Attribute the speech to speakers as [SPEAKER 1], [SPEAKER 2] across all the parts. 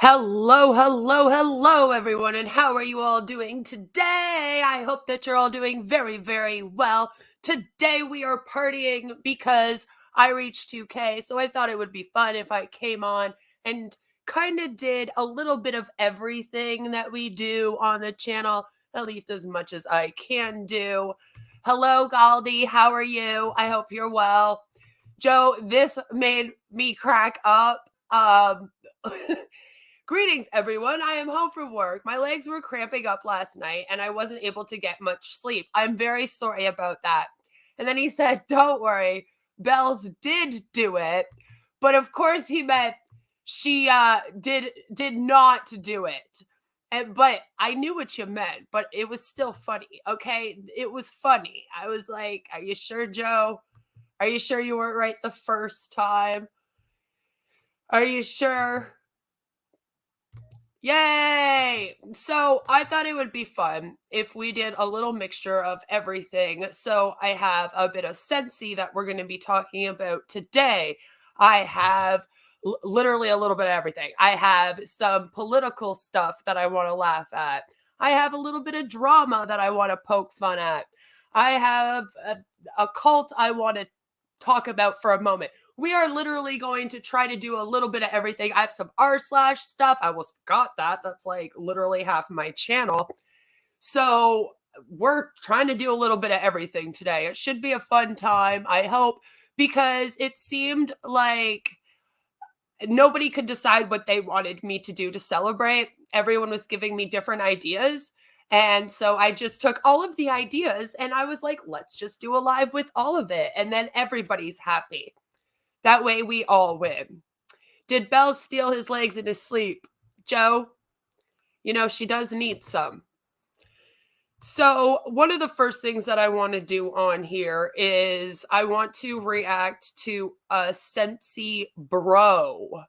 [SPEAKER 1] Hello, hello, hello, everyone, and how are you all doing today? I hope that you're all doing very, very well. Today we are partying because I reached 2K, so I thought it would be fun if I came on and kind of did a little bit of everything that we do on the channel, at least as much as I can do. Hello, Galdi, how are you? I hope you're well. Joe, this made me crack up. Greetings, everyone. I am home from work. My legs were cramping up last night and I wasn't able to get much sleep. I'm very sorry about that. And then he said, don't worry, Bells did do it. But of course, he meant she did not do it. But I knew what you meant, but it was still funny. Okay. It was funny. I was like, are you sure, Joe? Are you sure you weren't right the first time? Are you sure? Yay! So I thought it would be fun if we did a little mixture of everything. So I have a bit of Scentsy that we're going to be talking about today. I have literally a little bit of everything. I have some political stuff that I want to laugh at. I have a little bit of drama that I want to poke fun at. I have a cult I want to talk about for a moment. We are literally going to try to do a little bit of everything. I have some r/ stuff. I almost forgot that. That's like literally half my channel. So we're trying to do a little bit of everything today. It should be a fun time, I hope, because it seemed like nobody could decide what they wanted me to do to celebrate. Everyone was giving me different ideas. And so I just took all of the ideas and I was like, let's just do a live with all of it. And then everybody's happy. That way we all win. Did Belle steal his legs in his sleep? Joe, she does need some. So one of the first things that I want to do on here is I want to react to a Scentsy bro,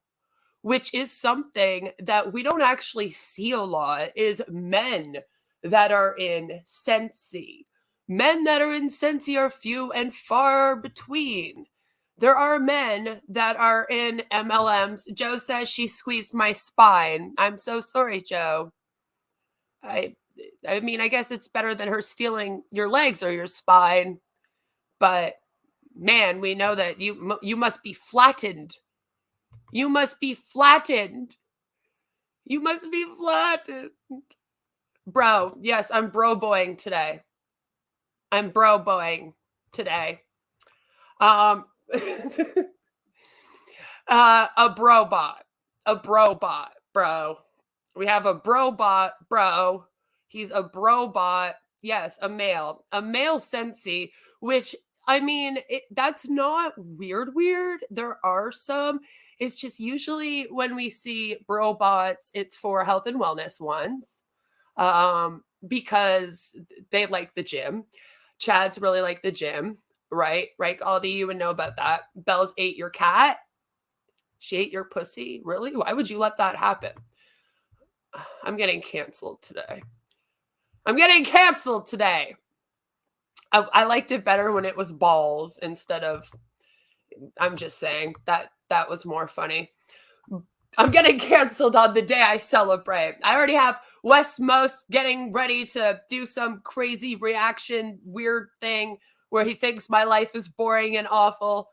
[SPEAKER 1] which is something that we don't actually see a lot, is men that are in Scentsy. Men that are in Scentsy are few and far between. There are men that are in MLMs. Joe says she squeezed my spine. I'm so sorry, Joe. I mean, I guess it's better than her stealing your legs or your spine. But man, we know that you must be flattened. You must be flattened. You must be flattened. Bro, yes, I'm bro-boying today. I'm bro-boying today. A brobot. A brobot, bro. We have a brobot, bro. He's a brobot. Yes, a male Scentsy, which I mean, that's not weird. There are some. It's just usually when we see brobots, it's for health and wellness ones, because they like the gym. Chad's really like the gym, right? Right, Aldi, you would know about that. Belle's ate your cat. She ate your pussy. Really? Why would you let that happen? I'm getting canceled today. I'm getting canceled today. I liked it better when it was balls instead of. I'm just saying that was more funny. I'm getting canceled on the day I celebrate. I already have Wes Most getting ready to do some crazy reaction weird thing where he thinks my life is boring and awful.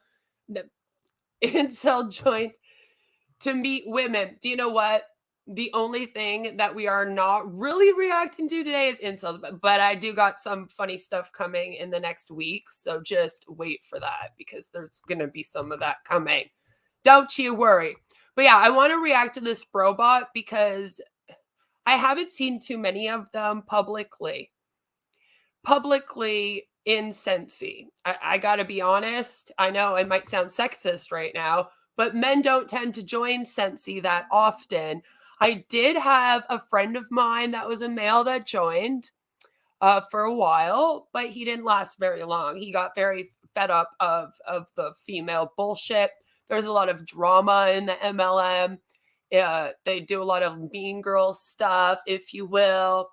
[SPEAKER 1] Incel joined to meet women. Do you know what? The only thing that we are not really reacting to today is incels, but I do got some funny stuff coming in the next week. So just wait for that because there's going to be some of that coming. Don't you worry. But yeah, I want to react to this robot because I haven't seen too many of them publicly in Scentsy. I got to be honest. I know it might sound sexist right now, but men don't tend to join Scentsy that often. I did have a friend of mine that was a male that joined for a while, but he didn't last very long. He got very fed up of the female bullshit. There's a lot of drama in the MLM. They do a lot of mean girl stuff, if you will.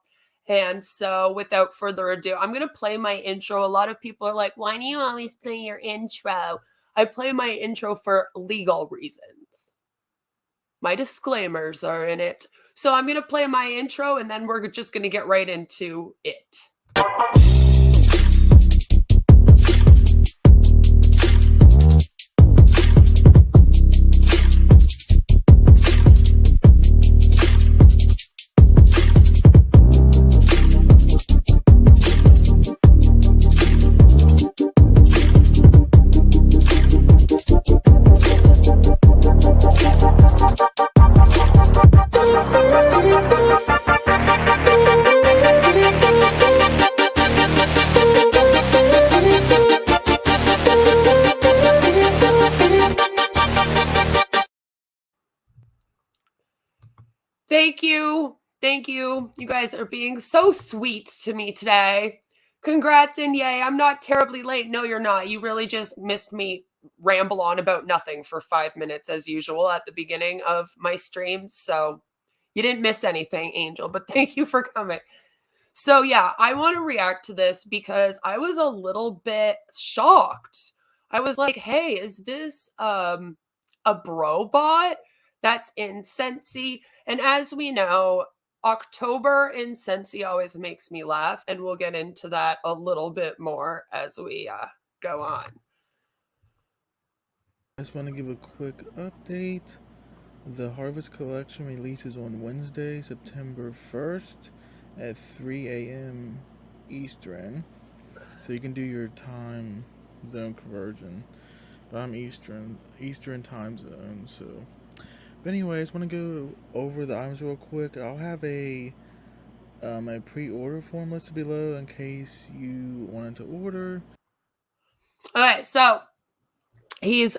[SPEAKER 1] And so without further ado, I'm going to play my intro. A lot of people are like, why do you always play your intro? I play my intro for legal reasons. My disclaimers are in it. So I'm going to play my intro and then we're just going to get right into it. Thank you. Thank you. You guys are being so sweet to me today. Congrats and yay. I'm not terribly late. No, you're not. You really just missed me ramble on about nothing for 5 minutes as usual at the beginning of my stream. So you didn't miss anything, Angel, but thank you for coming. So yeah, I want to react to this because I was a little bit shocked. I was like, hey, is this a bro bot that's in Scentsy? And as we know, October in Scentsy always makes me laugh, and we'll get into that a little bit more as we go on.
[SPEAKER 2] I just want to give a quick update. The Harvest Collection releases on Wednesday, September 1st at 3 a.m. Eastern. So you can do your time zone conversion. But I'm Eastern time zone, so. But anyways, want to go over the items real quick. I'll have a pre-order form listed below in case you wanted to order.
[SPEAKER 1] Okay, so he's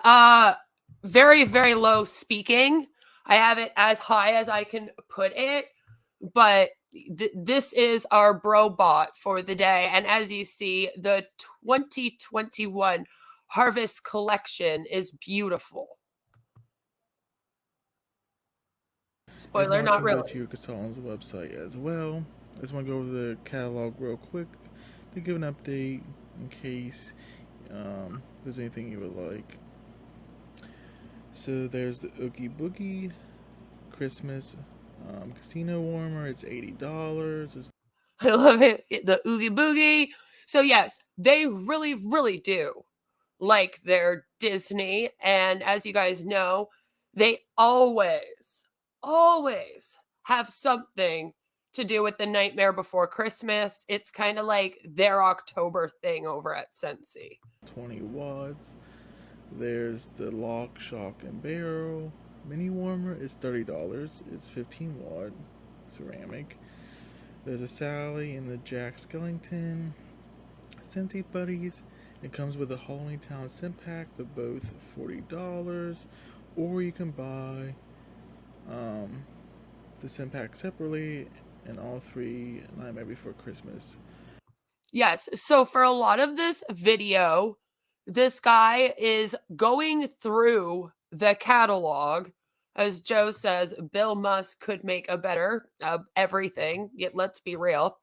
[SPEAKER 1] very, very low speaking. I have it as high as I can put it, but this is our bro bot for the day. And as you see, the 2021 Harvest Collection is beautiful. Spoiler, not really.
[SPEAKER 2] Go to your consultant's website as well. I just want to go over the catalog real quick to give an update in case there's anything you would like. So there's the Oogie Boogie Christmas Casino Warmer. It's $80.
[SPEAKER 1] I love it. The Oogie Boogie. So yes, they really, really do like their Disney. And as you guys know, they always have something to do with the Nightmare Before Christmas. It's kind of like their October thing over at Scentsy.
[SPEAKER 2] 20 watts. There's the Lock, Shock, and Barrel mini warmer. It's $30. It's 15 watt ceramic. There's a Sally and the Jack Skellington Scentsy Buddies. It comes with a Halloween Town scent pack. They're both $40. Or you can buy the scent pack separately and all three Nightmare Before Christmas.
[SPEAKER 1] Yes. So for a lot of this video, this guy is going through the catalog. As Joe says, Bill Musk could make a better everything. Yet let's be real.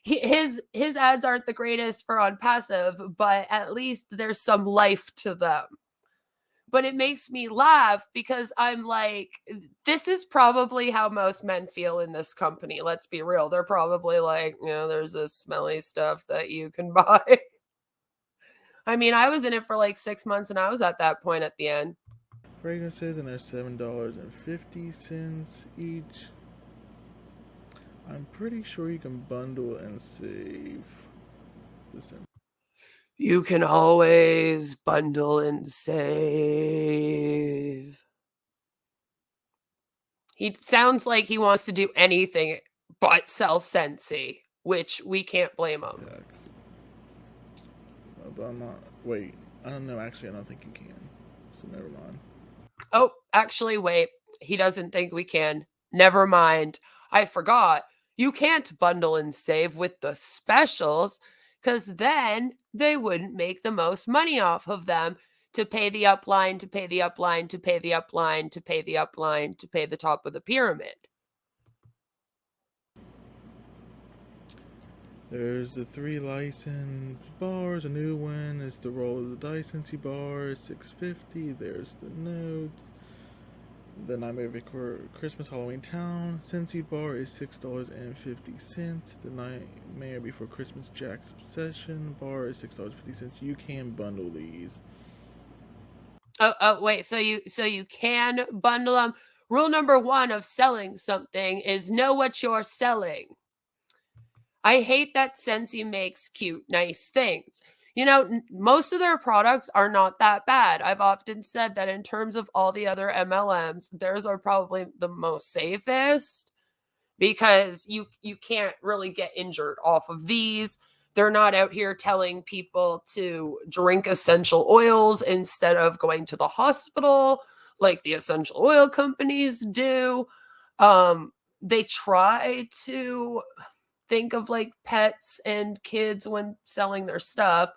[SPEAKER 1] His ads aren't the greatest for on passive, but at least there's some life to them. But it makes me laugh because I'm like, this is probably how most men feel in this company. Let's be real. They're probably like, there's this smelly stuff that you can buy. I mean, I was in it for like 6 months and I was at that point at the end.
[SPEAKER 2] Fragrances, and they're $7.50 each. I'm pretty sure you can bundle and save the scent.
[SPEAKER 1] You can always bundle and save. He sounds like he wants to do anything but sell Scentsy, which we can't blame him.
[SPEAKER 2] But I'm not. Wait, I don't know. Actually, I don't think you can. So never mind.
[SPEAKER 1] Oh, actually, wait. He doesn't think we can. Never mind. I forgot. You can't bundle and save with the specials because then they wouldn't make the most money off of them to pay the upline, to pay the upline, to pay the upline, to pay the upline, to pay the top of the pyramid.
[SPEAKER 2] There's the 3 licensed bars. A new one is the Roll of the Dice Scentsy bar, $6.50. There's the notes. The Nightmare Before Christmas Halloween Town Scentsy Bar is $6.50. The Nightmare Before Christmas Jack's Obsession Bar is $6.50. You can bundle these.
[SPEAKER 1] Wait. So you can bundle them. Rule number 1 of selling something is know what you're selling. I hate that Scentsy makes cute, nice things. You know, most of their products are not that bad. I've often said that in terms of all the other MLMs, theirs are probably the most safest because you can't really get injured off of these. They're not out here telling people to drink essential oils instead of going to the hospital like the essential oil companies do. They try to think of like pets and kids when selling their stuff,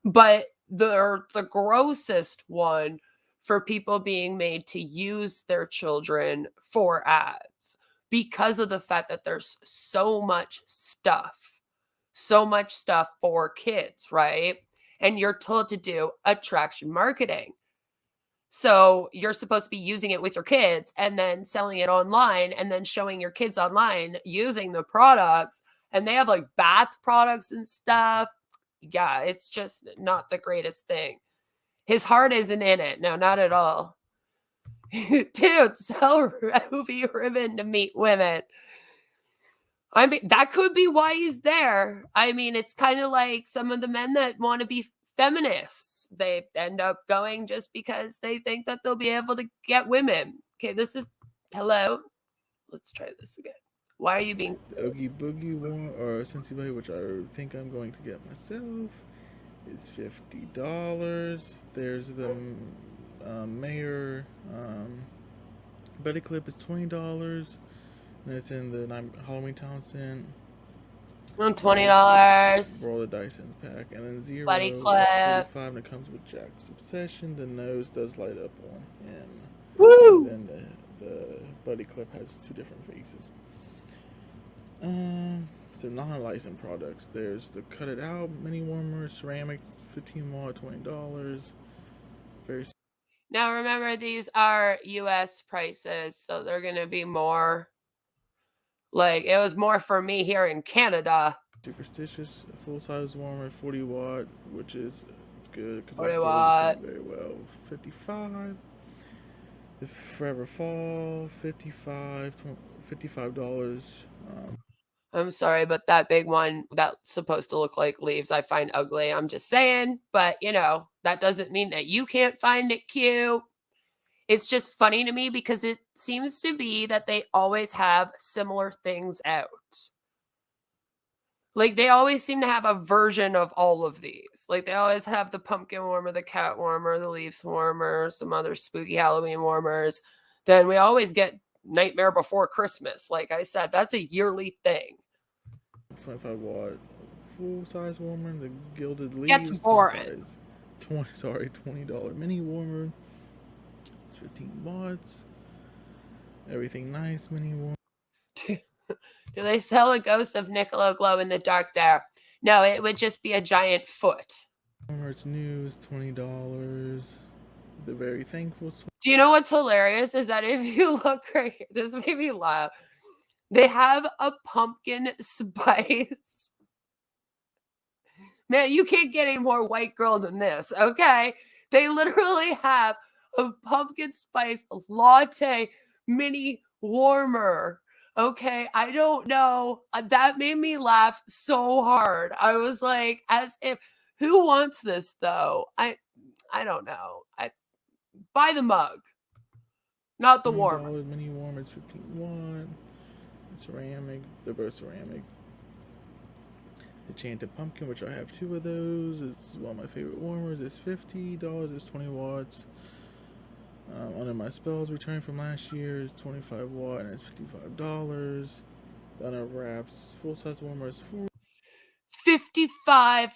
[SPEAKER 1] but they're the grossest one for people being made to use their children for ads because of the fact that there's so much stuff for kids, right? And you're told to do attraction marketing. So you're supposed to be using it with your kids and then selling it online and then showing your kids online using the products. And they have like bath products and stuff. Yeah, it's just not the greatest thing. His heart isn't in it. No, not at all. Dude, sell Ruby Ribbon to meet women. I mean, that could be why he's there. I mean, it's kind of like some of the men that want to be feminists. They end up going just because they think that they'll be able to get women. Okay, this is hello. Let's try this again. Why are you being
[SPEAKER 2] The Oogie Boogie one, or Scentsy Bay, which I think I'm going to get myself, is $50. There's the Mayor Buddy Clip is $20, and it's in the Halloween Town scent.
[SPEAKER 1] $20?
[SPEAKER 2] Roll the dice in the pack, and then Zero
[SPEAKER 1] Buddy
[SPEAKER 2] is
[SPEAKER 1] clip.
[SPEAKER 2] $45, and it comes with Jack's Obsession. The nose does light up on him.
[SPEAKER 1] Woo!
[SPEAKER 2] And then the Buddy Clip has 2 different faces. So non-licensed products. There's the Cut It Out mini warmer, ceramic, 15 watt, $20. Very.
[SPEAKER 1] Now remember, these are US prices, so they're going to be more. Like, it was more for me here in Canada.
[SPEAKER 2] Superstitious full size warmer, 40 watt, which is good because I
[SPEAKER 1] 40
[SPEAKER 2] can
[SPEAKER 1] watt.
[SPEAKER 2] see very well. 55. The Forever Fall, $55.
[SPEAKER 1] I'm sorry, but that big one that's supposed to look like leaves, I find ugly. I'm just saying. But, you know, that doesn't mean that you can't find it cute. It's just funny to me because it seems to be that they always have similar things out. Like, they always seem to have a version of all of these. Like, they always have the pumpkin warmer, the cat warmer, the leaves warmer, some other spooky Halloween warmers. Then we always get Nightmare Before Christmas. Like I said, that's a yearly thing.
[SPEAKER 2] 25 watt full size warmer, the Gilded
[SPEAKER 1] Gets
[SPEAKER 2] Leaves,
[SPEAKER 1] boring.
[SPEAKER 2] $20 mini warmer. It's 15 watts. Everything nice mini warmer.
[SPEAKER 1] Do they sell a ghost of Niccolo glow in the dark there? No, it would just be a giant foot.
[SPEAKER 2] It's news, $20. The Very Thankful.
[SPEAKER 1] Do you know what's hilarious is that if you look right here, this made me laugh. They have a pumpkin spice. Man, you can't get any more white girl than this, okay? They literally have a pumpkin spice latte mini warmer. Okay, I don't know. That made me laugh so hard. I was like, as if, who wants this though? I don't know. I buy the mug, not the warmer.
[SPEAKER 2] $20 mini warmer, it's 15 watt. Ceramic, they're both ceramic. Enchanted Pumpkin, which I have 2 of those. It's one of my favorite warmers. It's $50. It's 20 watts. Under My Spells, returning from last year, is 25 watt and it's $55. The Under Wraps full size warmer is
[SPEAKER 1] $55,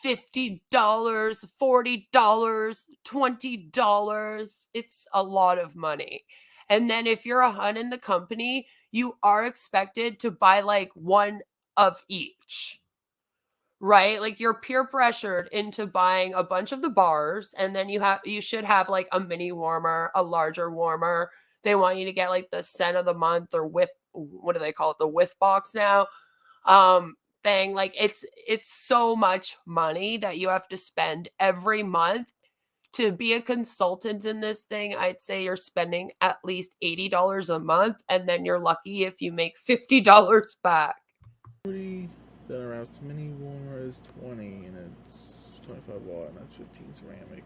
[SPEAKER 1] $50, $40, $20. It's a lot of money. And then if you're a hun in the company, you are expected to buy like one of each. right? Like you're peer pressured into buying a bunch of the bars, and then you should have like a mini warmer, a larger warmer. They want you to get like the scent of the month or whiff, what do they call it? The whiff box now. Um thing. Like it's so much money that you have to spend every month to be a consultant in this thing. I'd say you're spending at least $80 a month, and then you're lucky if you make $50 back.
[SPEAKER 2] 40. Then around mini warmer is 20, and it's 25 watt, and that's 15 ceramic.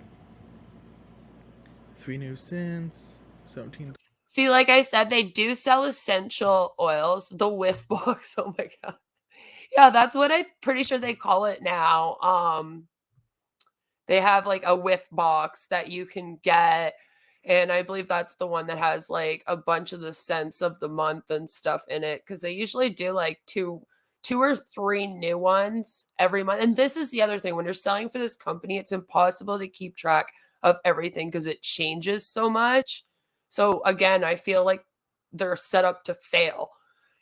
[SPEAKER 2] 3 new scents, 17.
[SPEAKER 1] See, like I said, they do sell essential oils, the whiff box. Oh my god. Yeah, that's what I'm pretty sure they call it now. They have like a whiff box that you can get. And I believe that's the one that has like a bunch of the scents of the month and stuff in it. Cause they usually do like two or three new ones every month. And this is the other thing. When you're selling for this company, it's impossible to keep track of everything because it changes so much. So again, I feel like they're set up to fail.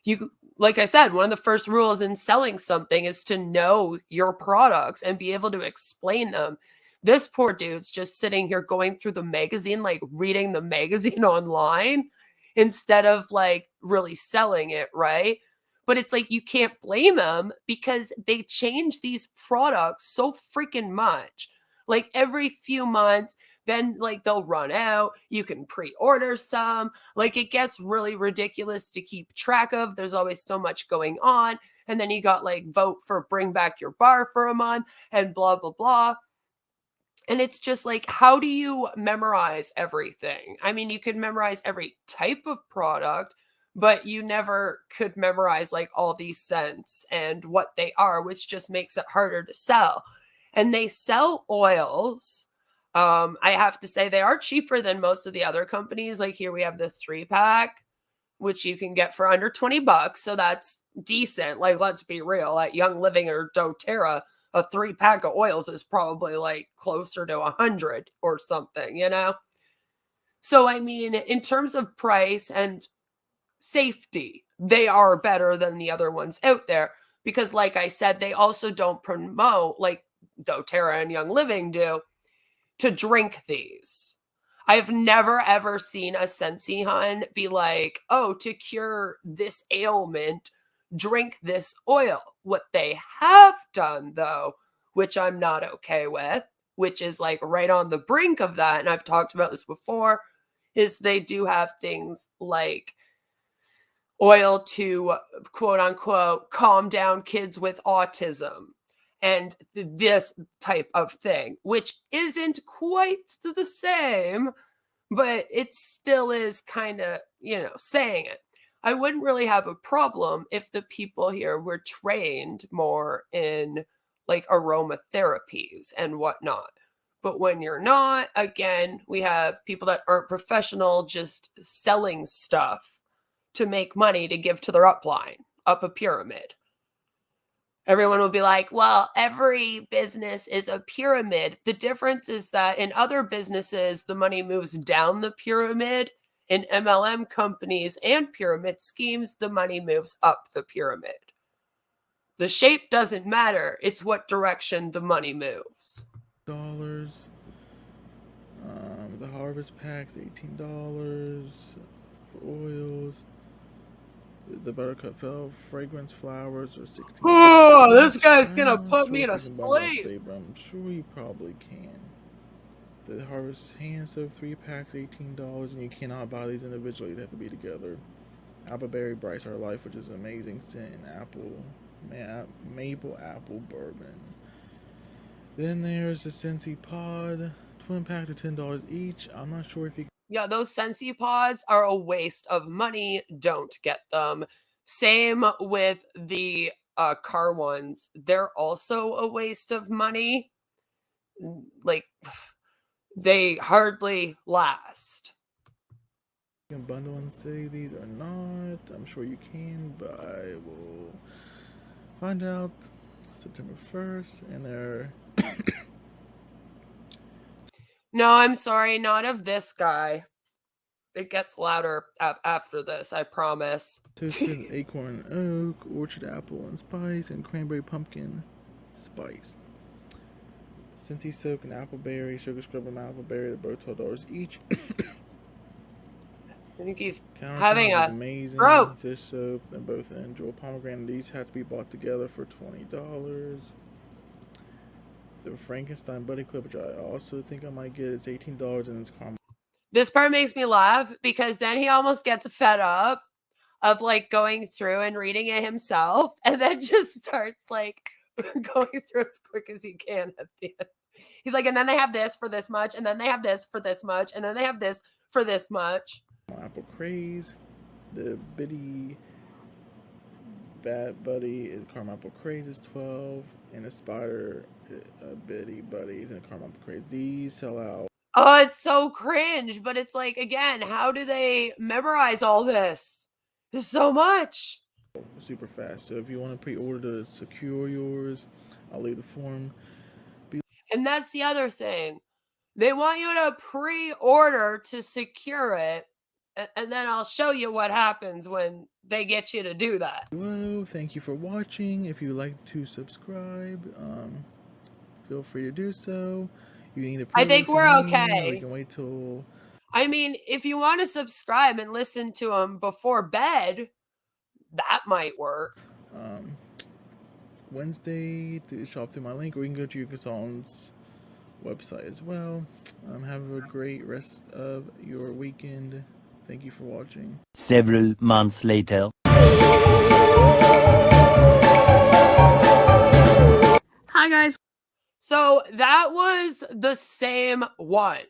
[SPEAKER 1] You like I said, one of the first rules in selling something is to know your products and be able to explain them. This poor dude's just sitting here going through the magazine, like reading the magazine online instead of like really selling it, right? But it's like you can't blame them because they change these products so freaking much. Like every few months, then like they'll run out. You can pre-order some. Like it gets really ridiculous to keep track of. There's always so much going on. And then you got like vote for bring back your bar for a month and blah, blah, blah. And it's just like, how do you memorize everything? I mean, you could memorize every type of product, but you never could memorize like all these scents and what they are, which just makes it harder to sell. And they sell oils. I have to say they are cheaper than most of the other companies. Like here we have the 3-pack, which you can get for under $20. So that's decent. Like, let's be real. At Young Living or doTERRA, a 3-pack of oils is probably like closer to 100 or something, you know? So, I mean, in terms of price and safety, they are better than the other ones out there because, like I said, they also don't promote, like doTERRA and Young Living do, to drink these. I've never ever seen a Sensi Hun be like, oh, to cure this ailment, drink this oil. What they have done, though, which I'm not okay with, which is like right on the brink of that, and I've talked about this before, is they do have things like oil to quote unquote calm down kids with autism and this type of thing, which isn't quite the same, but it still is kind of, saying it. I wouldn't really have a problem if the people here were trained more in like aromatherapies and whatnot. But when you're not, again, we have people that aren't professional just selling stuff to make money to give to their upline, up a pyramid. Everyone will be like, well, every business is a pyramid. The difference is that in other businesses, the money moves down the pyramid. In MLM companies and pyramid schemes, the money moves up the pyramid. The shape doesn't matter, it's what direction the money moves.
[SPEAKER 2] Dollars. The harvest packs, $18 for oils. The buttercup fell fragrance flowers are 16
[SPEAKER 1] Oh, this
[SPEAKER 2] each.
[SPEAKER 1] guy's gonna
[SPEAKER 2] I'm not
[SPEAKER 1] put
[SPEAKER 2] sure
[SPEAKER 1] me
[SPEAKER 2] if
[SPEAKER 1] to
[SPEAKER 2] you can bundle and
[SPEAKER 1] sleep.
[SPEAKER 2] save, but I'm sure you probably can. The harvest hand soap 3-packs, $18, and you cannot buy these individually. They have to be together. Appleberry Brights Our Life, which is an amazing scent, and maple apple bourbon. Then there's the Scentsy Pod, twin pack to $10 each. I'm not sure if you.
[SPEAKER 1] Yeah, those Sensi pods are a waste of money. Don't get them. Same with the car ones. They're also a waste of money. Like, they hardly last.
[SPEAKER 2] You can bundle and say these are not. I'm sure you can, but I will find out September 1st, and they're.
[SPEAKER 1] No, I'm sorry, not of this guy. It gets louder after this, I promise.
[SPEAKER 2] Toasted acorn oak, orchard apple and spice, and cranberry pumpkin spice. Scentsy soak and appleberry, sugar scrub and appleberry. They're both $12 each.
[SPEAKER 1] I think he's having
[SPEAKER 2] Countertops is
[SPEAKER 1] a stroke.
[SPEAKER 2] amazing. Dish soap. They're both in jewel pomegranate. These have to be bought together for $20. The Frankenstein Buddy Clip, which I also think I might get, is $18, and it's caramel.
[SPEAKER 1] This part makes me laugh because then he almost gets fed up of like going through and reading it himself, and then just starts like going through as quick as he can at the end. He's like, and then they have this for this much, and then they have this for this much, and then they have this for this much.
[SPEAKER 2] Apple Craze. The Bitty Bad Buddy is Caramel Apple Craze is $12, and the Spider Bitty Buddies and Caramel Apple Craze. These sell out.
[SPEAKER 1] Oh, it's so cringe, but it's like, again, how do they memorize all this? There's so much.
[SPEAKER 2] Super fast. So if you want to pre-order to secure yours, I'll leave the form.
[SPEAKER 1] And that's the other thing. They want you to pre-order to secure it, and then I'll show you what happens when they get you to do that.
[SPEAKER 2] Hello, thank you for watching. If you'd like to subscribe, feel free to do so. You need to.
[SPEAKER 1] I think we're okay.
[SPEAKER 2] We can wait till.
[SPEAKER 1] I mean, if you want to subscribe and listen to them before bed, that might work.
[SPEAKER 2] Wednesday to shop through my link, or you can go to your consultant's website as well. Have a great rest of your weekend. Thank you for watching.
[SPEAKER 3] Several months later.
[SPEAKER 4] Hi guys.
[SPEAKER 1] So that was the same one.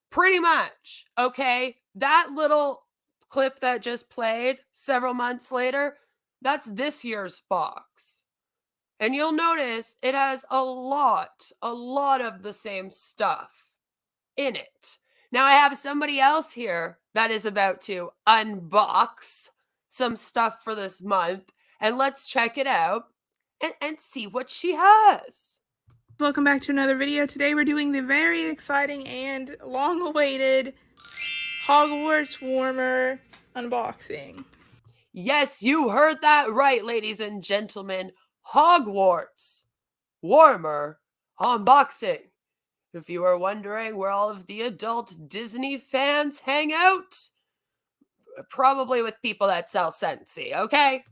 [SPEAKER 1] Pretty much. Okay. That little clip that just played several months later, that's this year's box. And you'll notice it has a lot of the same stuff in it. Now I have somebody else here that is about to unbox some stuff for this month, and let's check it out and see what she has.
[SPEAKER 4] Welcome back to another video. Today we're doing the very exciting and long-awaited Hogwarts Warmer unboxing.
[SPEAKER 1] Yes, you heard that right, ladies and gentlemen. Hogwarts Warmer unboxing. If you are wondering where all of the adult Disney fans hang out, probably with people that sell Scentsy, okay?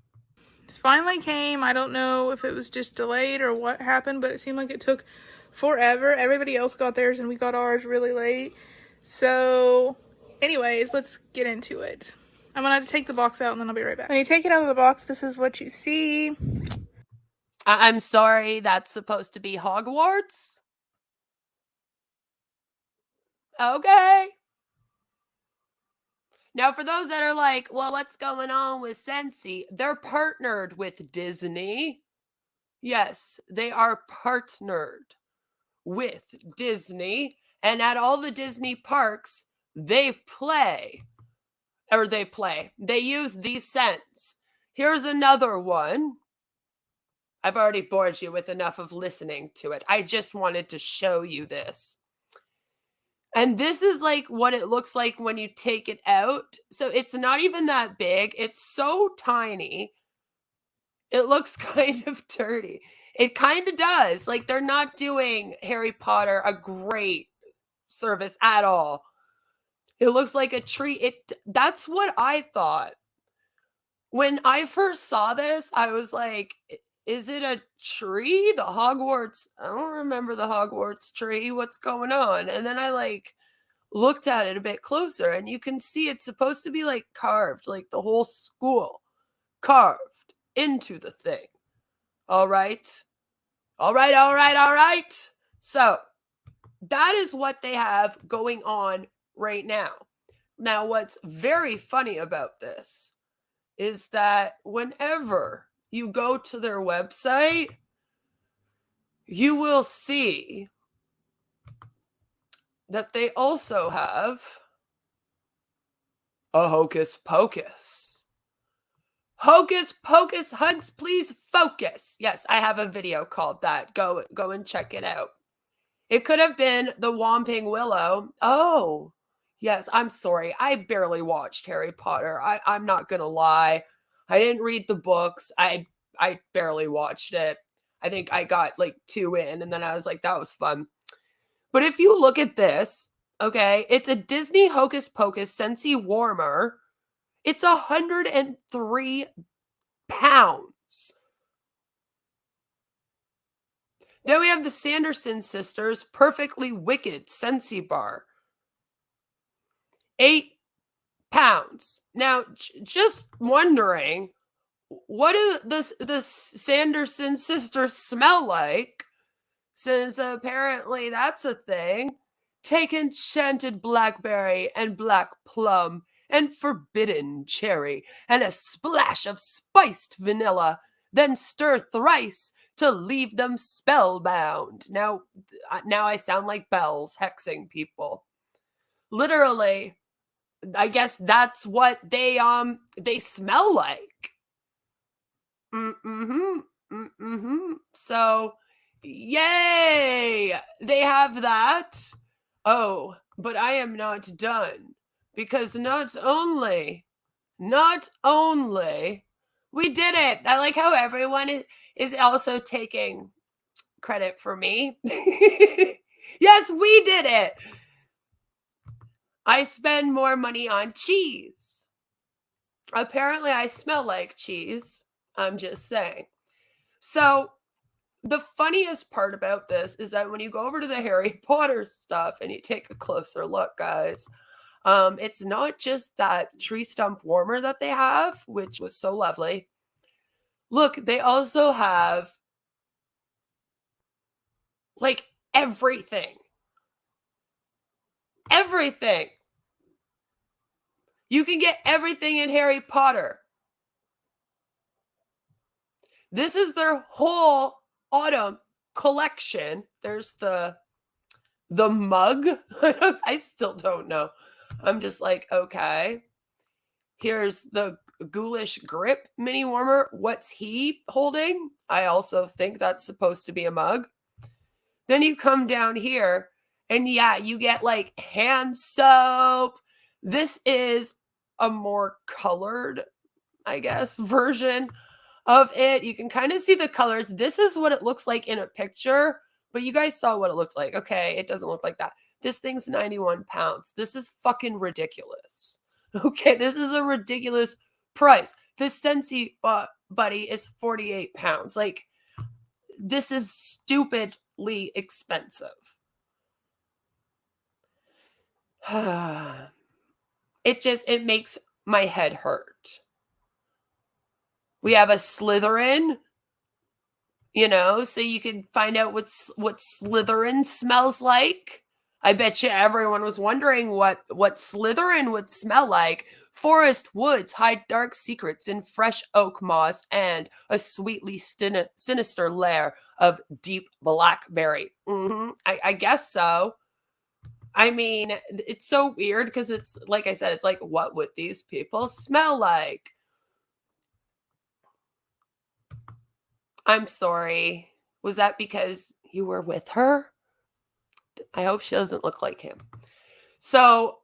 [SPEAKER 4] This finally came. I don't know if it was just delayed or what happened, but it seemed like it took forever. Everybody else got theirs and we got ours really late. So, anyways, let's get into it. I'm gonna have to take the box out and then I'll be right back. When you take it out of the box, this is what you see.
[SPEAKER 1] I'm sorry, that's supposed to be Hogwarts? Okay. Now, for those that are like, well, what's going on with Scentsy? They're partnered with Disney. Yes, they are partnered with Disney. And at all the Disney parks, they use these scents. Here's another one. I've already bored you with enough of listening to it. I just wanted to show you this. And this is like what it looks like when you take it out. So it's not even that big. It's so tiny. It looks kind of dirty. It kind of does. Like, they're not doing Harry Potter a great service at all. It looks like a tree. That's what I thought. When I first saw this, I was like, is it a tree? The Hogwarts? I don't remember the Hogwarts tree. What's going on? And then I like looked at it a bit closer, and you can see it's supposed to be like carved, like the whole school carved into the thing. All right. So that is what they have going on right now. Now, what's very funny about this is that whenever you go to their website, you will see that they also have a Hocus Pocus. Hocus Pocus Hugs, please focus. Yes, I have a video called that. Go and check it out. It could have been the Whomping Willow. Oh, yes, I'm sorry. I barely watched Harry Potter. I'm not going to lie. I didn't read the books. I barely watched it. I think I got like 2 in, and then I was like, that was fun. But if you look at this, okay, it's a Disney Hocus Pocus Scentsy warmer. It's 103 pounds. Then we have the Sanderson sisters Perfectly Wicked Scentsy bar. 8 pounds. Now, just wondering, what do the Sanderson sisters smell like? Since apparently that's a thing. Take enchanted blackberry and black plum and forbidden cherry and a splash of spiced vanilla, then stir thrice to leave them spellbound. Now I sound like bells hexing people. Literally, I guess that's what they smell like. So, yay! They have that. Oh, but I am not done, because not only we did it. I like how everyone is also taking credit for me. Yes, we did it. I spend more money on cheese. Apparently, I smell like cheese. I'm just saying. So, the funniest part about this is that when you go over to the Harry Potter stuff and you take a closer look, guys, it's not just that tree stump warmer that they have, which was so lovely. Look, they also have like everything. Everything. You can get everything in Harry Potter. This is their whole autumn collection. There's the mug. I still don't know. I'm just like, okay. Here's the Ghoulish Grip mini warmer. What's he holding? I also think that's supposed to be a mug. Then you come down here and yeah, you get like hand soap. This is a more colored, I guess, version of it. You can kind of see the colors. This is what it looks like in a picture, but you guys saw what it looked like. Okay, it doesn't look like that. This thing's 91 pounds. This is fucking ridiculous. Okay, this is a ridiculous price. This Scentsy buddy is 48 pounds. Like, this is stupidly expensive. It makes my head hurt. We have a Slytherin, so you can find out what Slytherin smells like. I bet you everyone was wondering what Slytherin would smell like. Forest woods hide dark secrets in fresh oak moss and a sweetly sinister lair of deep blackberry. I guess so. I mean, it's so weird because it's, like I said, it's like, what would these people smell like? I'm sorry. Was that because you were with her? I hope she doesn't look like him. So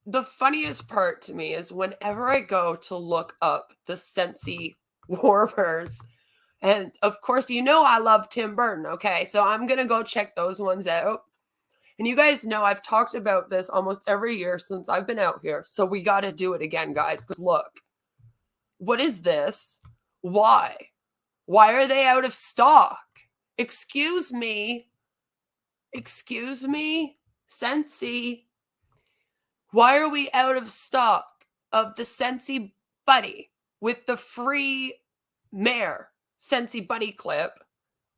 [SPEAKER 1] the funniest part to me is whenever I go to look up the Scentsy warmers, and of course, I love Tim Burton, okay? So I'm going to go check those ones out. And you guys know I've talked about this almost every year since I've been out here. So we got to do it again, guys, because look, what is this? Why? Why are they out of stock? Excuse me, Scentsy. Why are we out of stock of the Scentsy Buddy with the free Mare Scentsy Buddy clip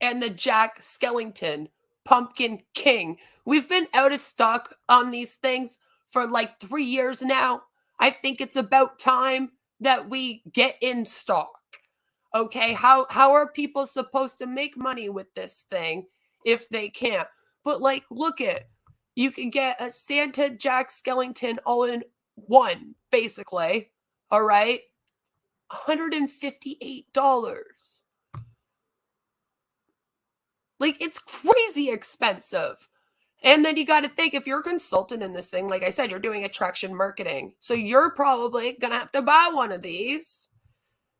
[SPEAKER 1] and the Jack Skellington Pumpkin King? We've been out of stock on these things for like 3 years now. I think it's about time that we get in stock. Okay, how are people supposed to make money with this thing if they can't? But like, look at, you can get a Santa Jack Skellington all in one, basically. All right, $158. Like, it's crazy expensive. And then you got to think, if you're a consultant in this thing, like I said, you're doing attraction marketing. So you're probably going to have to buy one of these.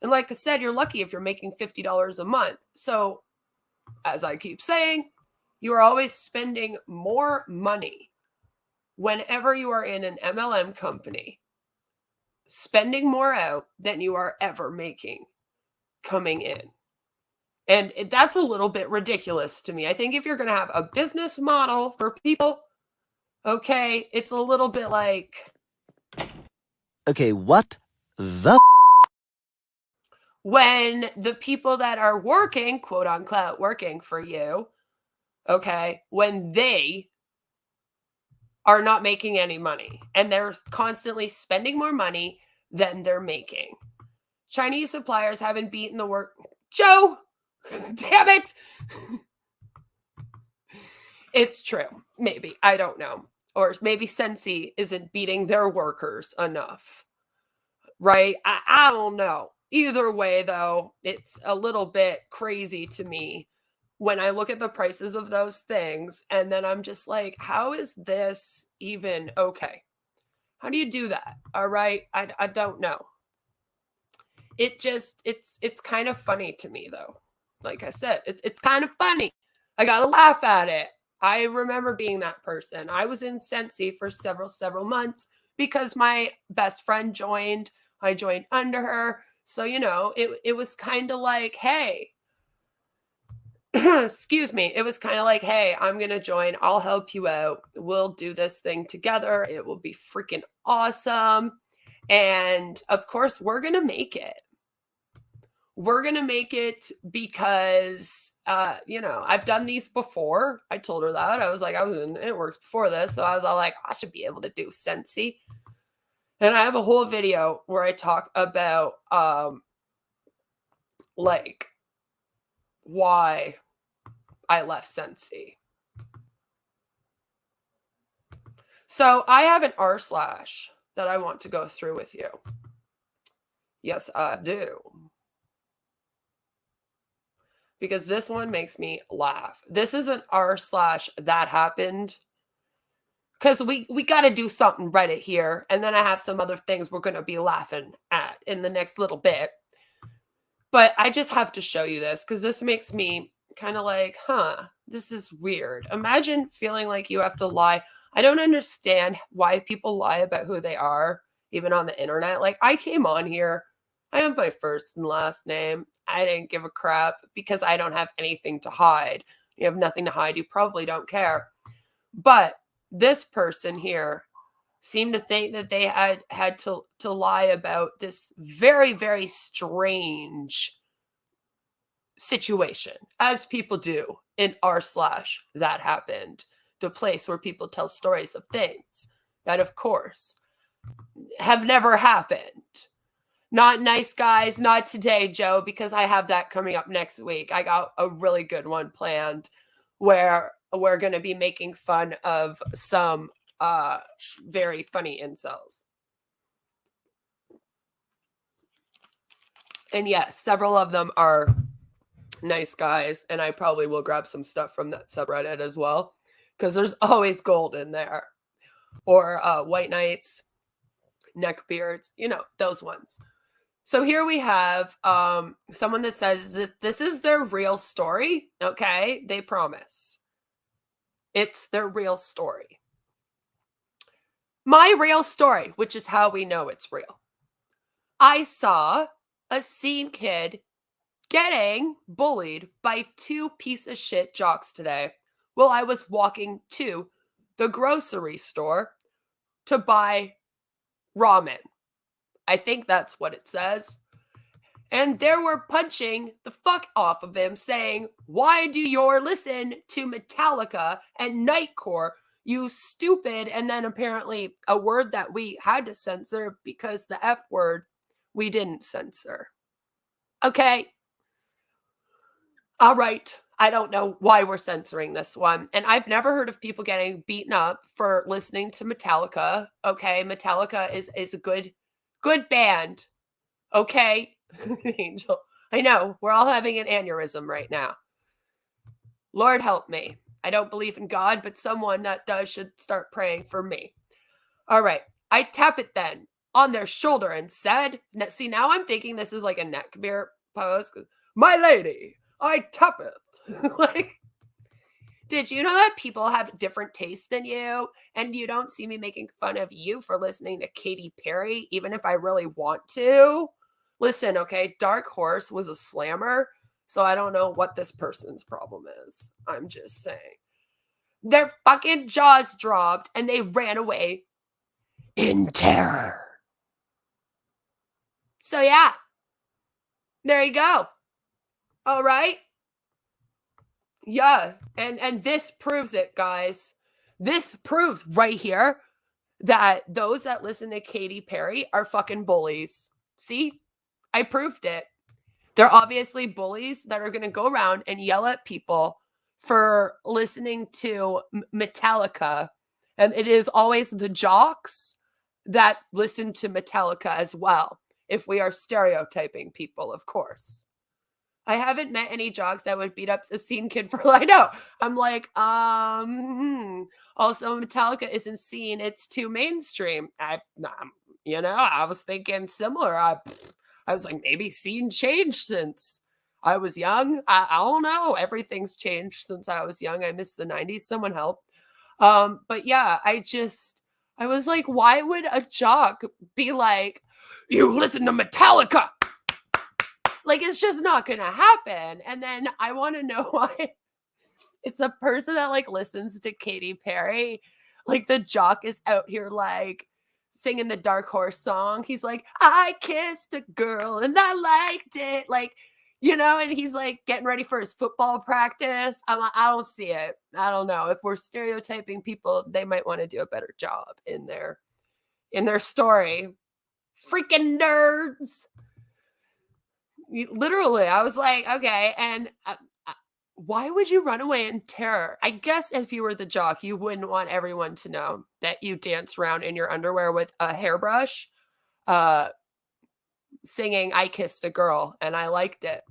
[SPEAKER 1] And like I said, you're lucky if you're making $50 a month. So as I keep saying, you are always spending more money whenever you are in an MLM company, spending more out than you are ever making coming in. And that's a little bit ridiculous to me. I think if you're going to have a business model for people, okay, it's a little bit like,
[SPEAKER 3] Okay, what the
[SPEAKER 1] when the people that are working, quote unquote, working for you, okay, when they are not making any money and they're constantly spending more money than they're making. Chinese suppliers haven't beaten the work. Joe, damn it. It's true. Maybe. I don't know. Or maybe Sensi isn't beating their workers enough. Right? I don't know. Either way, though, it's a little bit crazy to me when I look at the prices of those things. And then I'm just like, how is this even okay? How do you do that? All right. I don't know. It's kind of funny to me, though. Like I said, it's kind of funny. I gotta laugh at it. I remember being that person. I was in Sensi for several months because my best friend joined. I joined under her. So, it was kind of like, hey, excuse me. It was kind of like, hey, I'm going to join. I'll help you out. We'll do this thing together. It will be freaking awesome. And of course, we're going to make it. We're going to make it because, I've done these before. I told her that. I was like, I was in It Works before this. So I was all like, I should be able to do Sensi. And I have a whole video where I talk about, why I left Sensi. So I have an r/ that I want to go through with you. Yes, I do. Because this one makes me laugh. This is an r/ that happened. Because we got to do something Reddit here. And then I have some other things we're going to be laughing at in the next little bit. But I just have to show you this because this makes me kind of like, this is weird. Imagine feeling like you have to lie. I don't understand why people lie about who they are, even on the internet. Like, I came on here. I have my first and last name. I didn't give a crap because I don't have anything to hide. You have nothing to hide. You probably don't care. But this person here seemed to think that they had to lie about this very, very strange situation, as people do in r/ that happened, the place where people tell stories of things that, of course, have never happened. Not nice, guys. Not today, Joe, because I have that coming up next week. I got a really good one planned where we're going to be making fun of some very funny incels. And yes, several of them are nice guys, and I probably will grab some stuff from that subreddit as well, because there's always gold in there. Or white knights, neckbeards, those ones. So here we have someone that says that this is their real story. Okay, they promise. It's their real story. My real story, which is how we know it's real. I saw a scene kid getting bullied by 2 piece of shit jocks today while I was walking to the grocery store to buy ramen. I think that's what it says. And they were punching the fuck off of him, saying, why do you listen to Metallica and Nightcore, you stupid? And then apparently a word that we had to censor because the F word we didn't censor. Okay. All right. I don't know why we're censoring this one. And I've never heard of people getting beaten up for listening to Metallica. Okay. Metallica is a good band. Okay. Angel. I know. We're all having an aneurysm right now. Lord help me. I don't believe in God, but someone that does should start praying for me. All right. I tap it then on their shoulder and said, see, now I'm thinking this is like a neckbeard pose. My lady, I tap it Like, did you know that people have different tastes than you? And you don't see me making fun of you for listening to Katy Perry, even if I really want to? Listen, okay, Dark Horse was a slammer, so I don't know what this person's problem is. I'm just saying. Their fucking jaws dropped and they ran away in terror. So yeah, there you go. All right. Yeah, and this proves it, guys. This proves right here that those that listen to Katy Perry are fucking bullies. See? I proved it. They're obviously bullies that are going to go around and yell at people for listening to Metallica. And it is always the jocks that listen to Metallica as well, if we are stereotyping people, of course. I haven't met any jocks that would beat up a scene kid for I know. I'm like, also Metallica isn't scene, it's too mainstream. I was thinking similar. I was like, maybe scene changed since I was young. I don't know. Everything's changed since I was young. I miss the 90s. Someone help. But yeah, I was like, why would a jock be like, you listen to Metallica? Like, it's just not gonna happen. And then I want to know why it's a person that like listens to Katy Perry. Like the jock is out here like singing the Dark Horse song. He's like, I kissed a girl and I liked it. Like, and he's like getting ready for his football practice. I don't see it. I don't know. If we're stereotyping people, they might want to do a better job in their story. Freaking nerds. Literally, I was like, okay, and why would you run away in terror? I guess if you were the jock, you wouldn't want everyone to know that you danced around in your underwear with a hairbrush, singing I Kissed a Girl, and I liked it.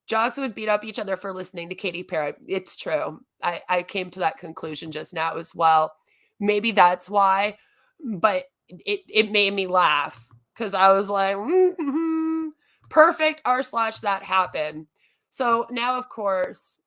[SPEAKER 1] Jocks would beat up each other for listening to Katy Perry. It's true. I came to that conclusion just now as well. Maybe that's why, but it made me laugh because I was like, perfect r/that happened. So now, of course,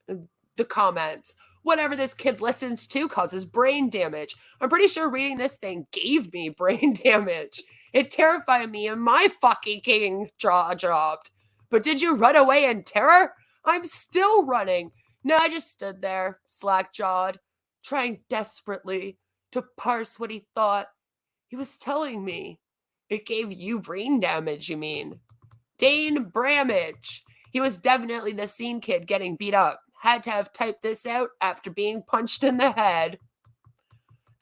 [SPEAKER 1] the comments. Whatever this kid listens to causes brain damage. I'm pretty sure reading this thing gave me brain damage. It terrified me and my fucking king jaw dropped. But did you run away in terror? I'm still running. No, I just stood there, slack-jawed, trying desperately to parse what he thought. He was telling me. It gave you brain damage, you mean? Dane Bramage. He was definitely the scene kid getting beat up. Had to have typed this out after being punched in the head.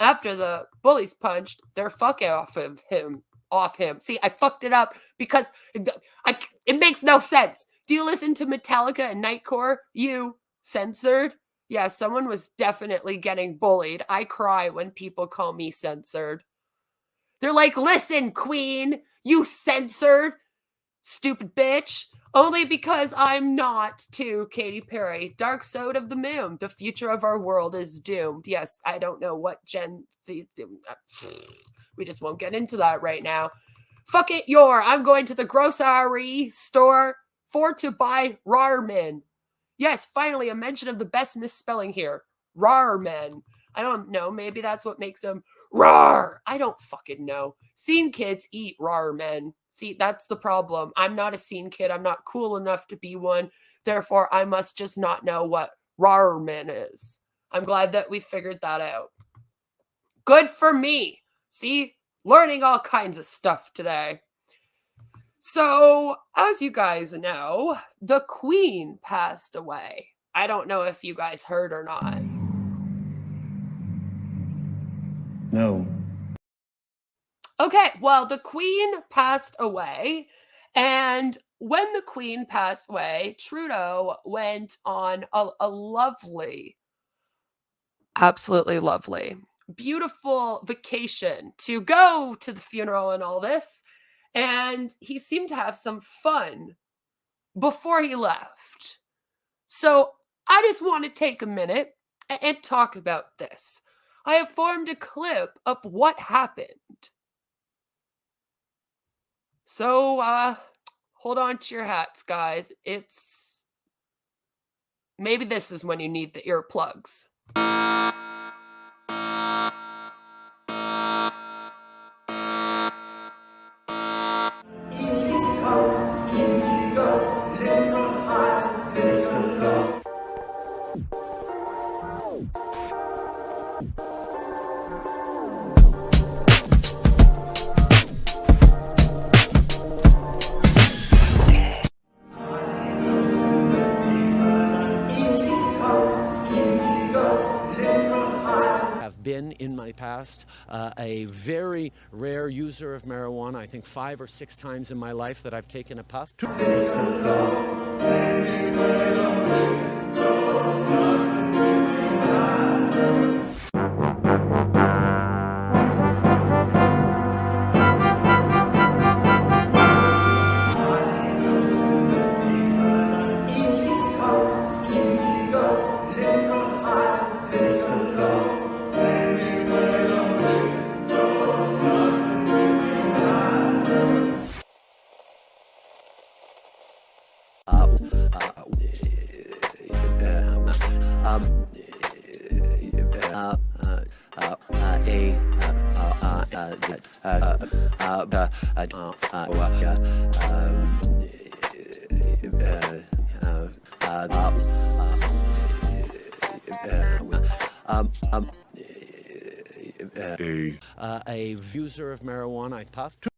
[SPEAKER 1] After the bullies punched their fuck off him. See, I fucked it up because it makes no sense. Do you listen to Metallica and Nightcore? You censored? Yeah, someone was definitely getting bullied. I cry when people call me censored. They're like, listen, queen, you censored, stupid bitch. Only because I'm not to Katy Perry. Dark Side of the Moon. The future of our world is doomed. Yes, I don't know what Gen Z. We just won't get into that right now. Fuck it, I'm going to the grocery store for to buy ramen. Yes, finally, a mention of the best misspelling here. Ramen. I don't know. Maybe that's what makes them rar. I don't fucking know. Scene kids eat ramen. See, that's the problem. I'm not a scene kid. I'm not cool enough to be one. Therefore, I must just not know what ramen is. I'm glad that we figured that out. Good for me. See, learning all kinds of stuff today. So, as you guys know, the Queen passed away. I don't know if you guys heard or not.
[SPEAKER 5] No.
[SPEAKER 1] Okay, well, the Queen passed away. And when the Queen passed away, Trudeau went on a lovely, absolutely lovely, beautiful vacation to go to the funeral and all this. And he seemed to have some fun before he left. So I just want to take a minute and talk about this. I have formed a clip of what happened. So hold on to your hats, guys. It's maybe this is when you need the earplugs.
[SPEAKER 6] Been in my past a very rare user of marijuana. I think 5 or 6 times in my life that I've taken a puff. A user of marijuana, I puffed.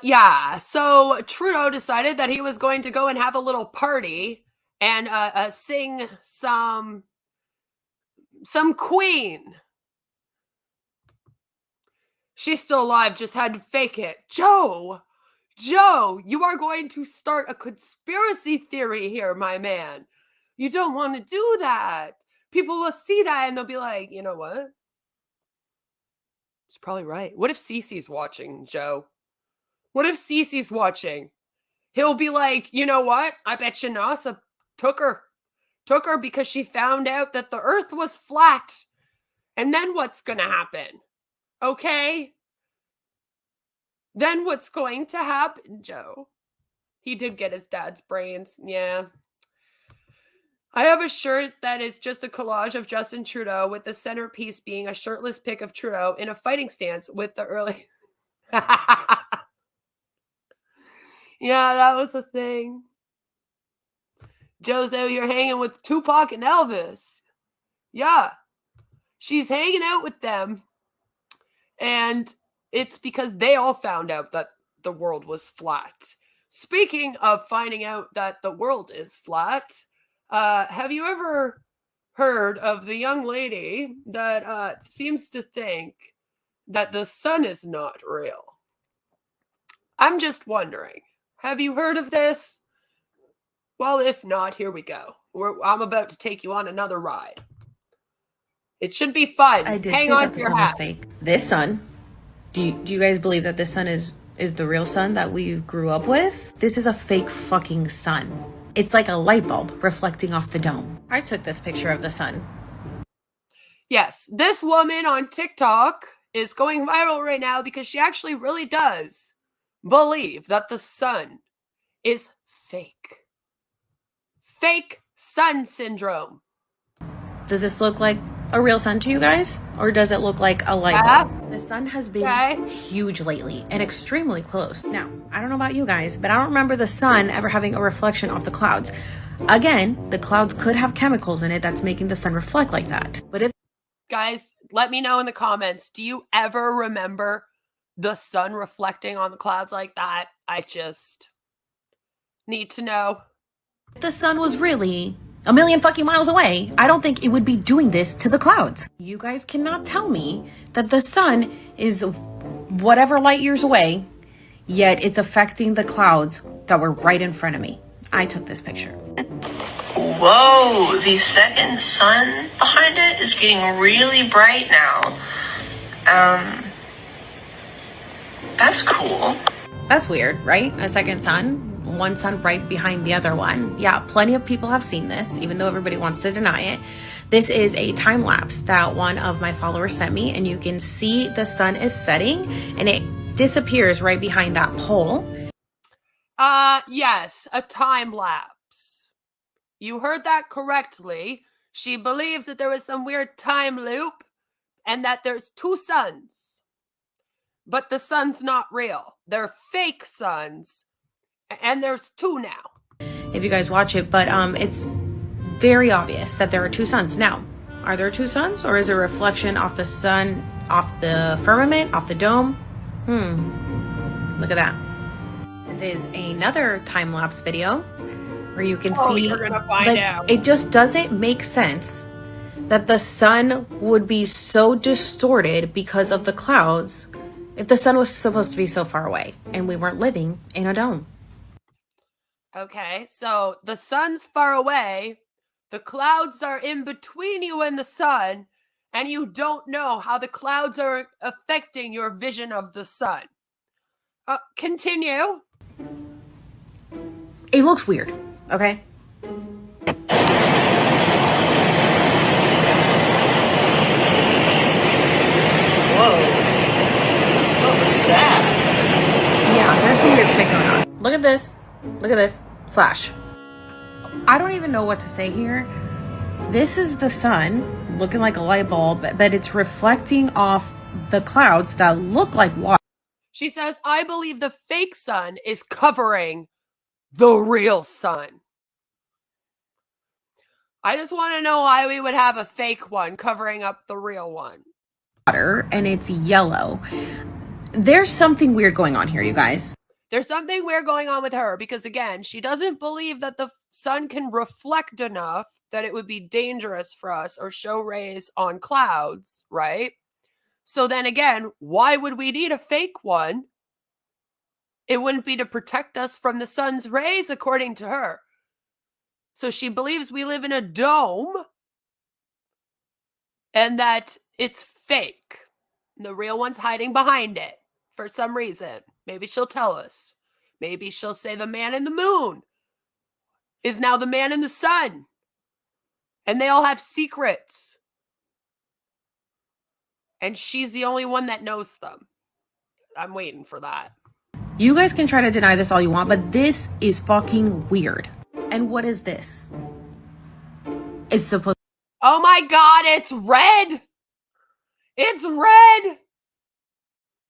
[SPEAKER 1] Yeah, so Trudeau decided that he was going to go and have a little party and sing some Queen. She's still alive, just had to fake it. Joe, you are going to start a conspiracy theory here, my man. You don't want to do that. People will see that and they'll be like, you know what? It's probably right. What if Cece's watching, Joe? What if Cece's watching? He'll be like, you know what? I bet you NASA took her because she found out that the earth was flat. And then what's going to happen? Okay? Then what's going to happen, Joe? He did get his dad's brains. Yeah. I have a shirt that is just a collage of Justin Trudeau with the centerpiece being a shirtless pic of Trudeau in a fighting stance with the early... Yeah, that was a thing. Joe's out here hanging with Tupac and Elvis. Yeah. She's hanging out with them. And it's because they all found out that the world was flat. Speaking of finding out that the world is flat, have you ever heard of the young lady that seems to think that the sun is not real? I'm just wondering. Have you heard of this? Well, if not, here we go. I'm about to take you on another ride. It should be fun.
[SPEAKER 7] I did
[SPEAKER 1] Hang
[SPEAKER 7] say
[SPEAKER 1] on
[SPEAKER 7] that
[SPEAKER 1] to
[SPEAKER 7] the
[SPEAKER 1] your
[SPEAKER 7] sun was
[SPEAKER 1] hat.
[SPEAKER 7] fake. This sun, do you guys believe that this sun is the real sun that we grew up with? This is a fake fucking sun. It's like a light bulb reflecting off the dome. I took this picture of the sun.
[SPEAKER 1] Yes, this woman on TikTok is going viral right now because she actually really does believe that the sun is fake. Fake sun syndrome.
[SPEAKER 7] Does this look like a real sun to you guys? Or does it look like a light bulb? The sun has been huge lately and extremely close. Now, I don't know about you guys, but I don't remember the sun ever having a reflection off the clouds. Again, the clouds could have chemicals in it that's making the sun reflect like that. But if
[SPEAKER 1] Guys, let me know in the comments. Do you ever remember the sun reflecting on the clouds like that? I just need to know.
[SPEAKER 7] the sun was really a million fucking miles away, I don't think it would be doing this to the clouds. You guys cannot tell me that the sun is whatever light years away, yet it's affecting the clouds that were right in front of me. I took this picture.
[SPEAKER 8] Whoa, the second sun behind it is getting really bright now. That's cool.
[SPEAKER 7] That's weird, right? A second sun, one sun right behind the other one. Yeah, plenty of people have seen this, even though everybody wants to deny it. This is a time lapse that one of my followers sent me, and you can see the sun is setting and it disappears right behind that pole.
[SPEAKER 1] Yes, a time lapse. You heard that correctly. She believes that there was some weird time loop and that there's two suns. But the sun's not real. They're fake suns. And there's two now.
[SPEAKER 7] If you guys watch it, but it's very obvious that there are two suns. Now, are there two suns, or is it a reflection off the sun, off the firmament, off the dome? Look at that. This is another time-lapse video where you can see,
[SPEAKER 1] you're gonna find out.
[SPEAKER 7] it just doesn't make sense that the sun would be so distorted because of the clouds if the sun was supposed to be so far away and we weren't living in a dome.
[SPEAKER 1] Okay, so the sun's far away, the clouds are in between you and the sun, and you don't know how the clouds are affecting your vision of the sun. Continue.
[SPEAKER 7] It looks weird, okay?
[SPEAKER 3] Whoa. What was that?
[SPEAKER 7] Yeah, there's some weird shit going on. Look at this. Look at this. Flash. I don't even know what to say here. This is the sun looking like a light bulb, but it's reflecting off the clouds that look like water.
[SPEAKER 1] She says, I believe the fake sun is covering the real sun. I just want to know why we would have a fake one covering up the real one.
[SPEAKER 7] And it's yellow. There's something weird going on here, you guys.
[SPEAKER 1] There's something weird going on with her because, again, she doesn't believe that the sun can reflect enough that it would be dangerous for us or show rays on clouds, right? So then again, why would we need a fake one? It wouldn't be to protect us from the sun's rays, according to her. So she believes we live in a dome and that it's fake. The real one's hiding behind it for some reason. Maybe she'll tell us. Maybe she'll say the man in the moon is now the man in the sun. And they all have secrets. And she's the only one that knows them. I'm waiting for that.
[SPEAKER 7] You guys can try to deny this all you want, but this is fucking weird. And what is this? It's supposed
[SPEAKER 1] Oh my God, it's red. It's red.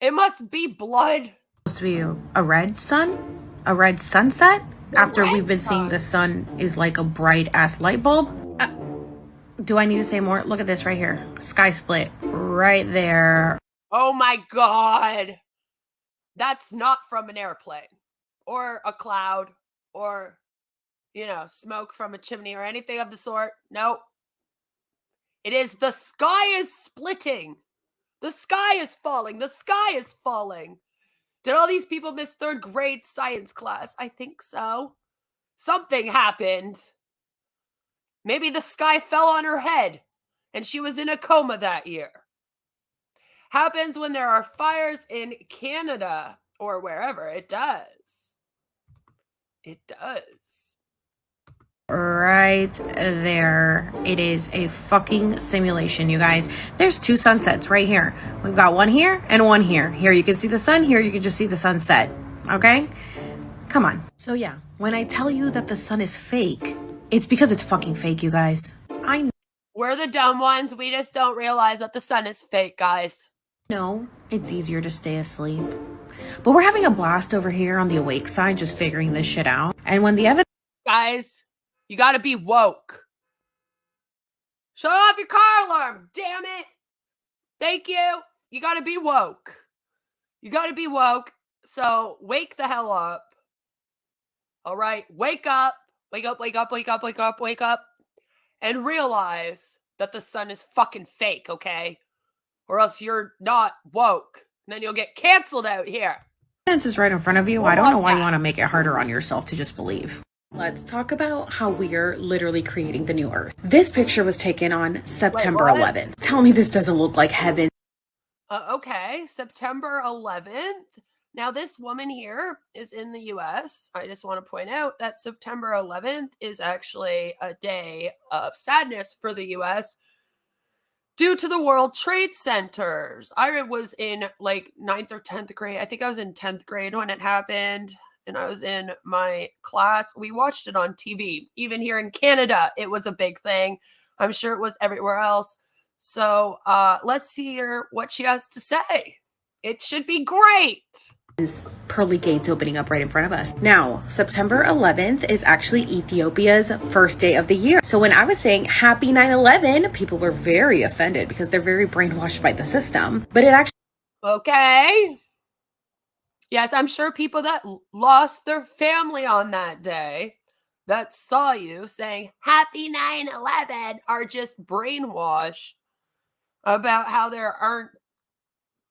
[SPEAKER 1] It must be blood.
[SPEAKER 7] to be a red sun? A red sunset? After
[SPEAKER 1] red
[SPEAKER 7] we've been seeing the sun is like a bright ass light bulb? Do I need to say more? Look at this right here. Sky split right there.
[SPEAKER 1] Oh my God. That's not from an airplane or a cloud or, you know, smoke from a chimney or anything of the sort. Nope. It is the sky is splitting. The sky is falling. The sky is falling. Did all these people miss third grade science class? I think so. Something happened. Maybe the sky fell on her head and she was in a coma that year. Happens when there are fires in Canada or wherever. It does. It does.
[SPEAKER 7] Right there. It is a fucking simulation, you guys. There's two sunsets right here. We've got one here and one here. Here you can see the sun. Here you can just see the sunset. Okay? Come on. So yeah, when I tell you that the sun is fake, it's because it's fucking fake, you guys. I
[SPEAKER 1] We're the dumb ones. We just don't realize that the sun is fake, guys.
[SPEAKER 7] know it's easier to stay asleep. But we're having a blast over here on the awake side, just figuring this shit out. And when the evidence...
[SPEAKER 1] Guys, you gotta be woke. Shut off your car alarm, damn it. Thank you. You gotta be woke. You gotta be woke. So wake the hell up. All right, wake up. Wake up, wake up, wake up, wake up, wake up. And realize that the sun is fucking fake, okay? Or else you're not woke. And then you'll get canceled out here.
[SPEAKER 7] is right in front of you. I don't know why you want to make it harder on yourself to just believe. Let's talk about how we're literally creating the new Earth. This picture was taken on September 11th. Tell me this doesn't look like heaven.
[SPEAKER 1] Okay, September 11th. Now, this woman here is in the US. I just want to point out that September 11th is actually a day of sadness for the US due to the World Trade Centers. I was in like 9th or 10th grade. I think I was in 10th grade when it happened. and I was in my class. We watched it on TV. Even here in Canada, it was a big thing. I'm sure it was everywhere else. So let's hear what she has to say. It should be great.
[SPEAKER 7] Pearly gates opening up right in front of us. Now, September 11th is actually Ethiopia's first day of the year. So when I was saying happy 9/11, people were very offended because they're very brainwashed by the system. But it actually...
[SPEAKER 1] Okay. Yes, I'm sure people that lost their family on that day that saw you saying happy 9/11 are just brainwashed about how there aren't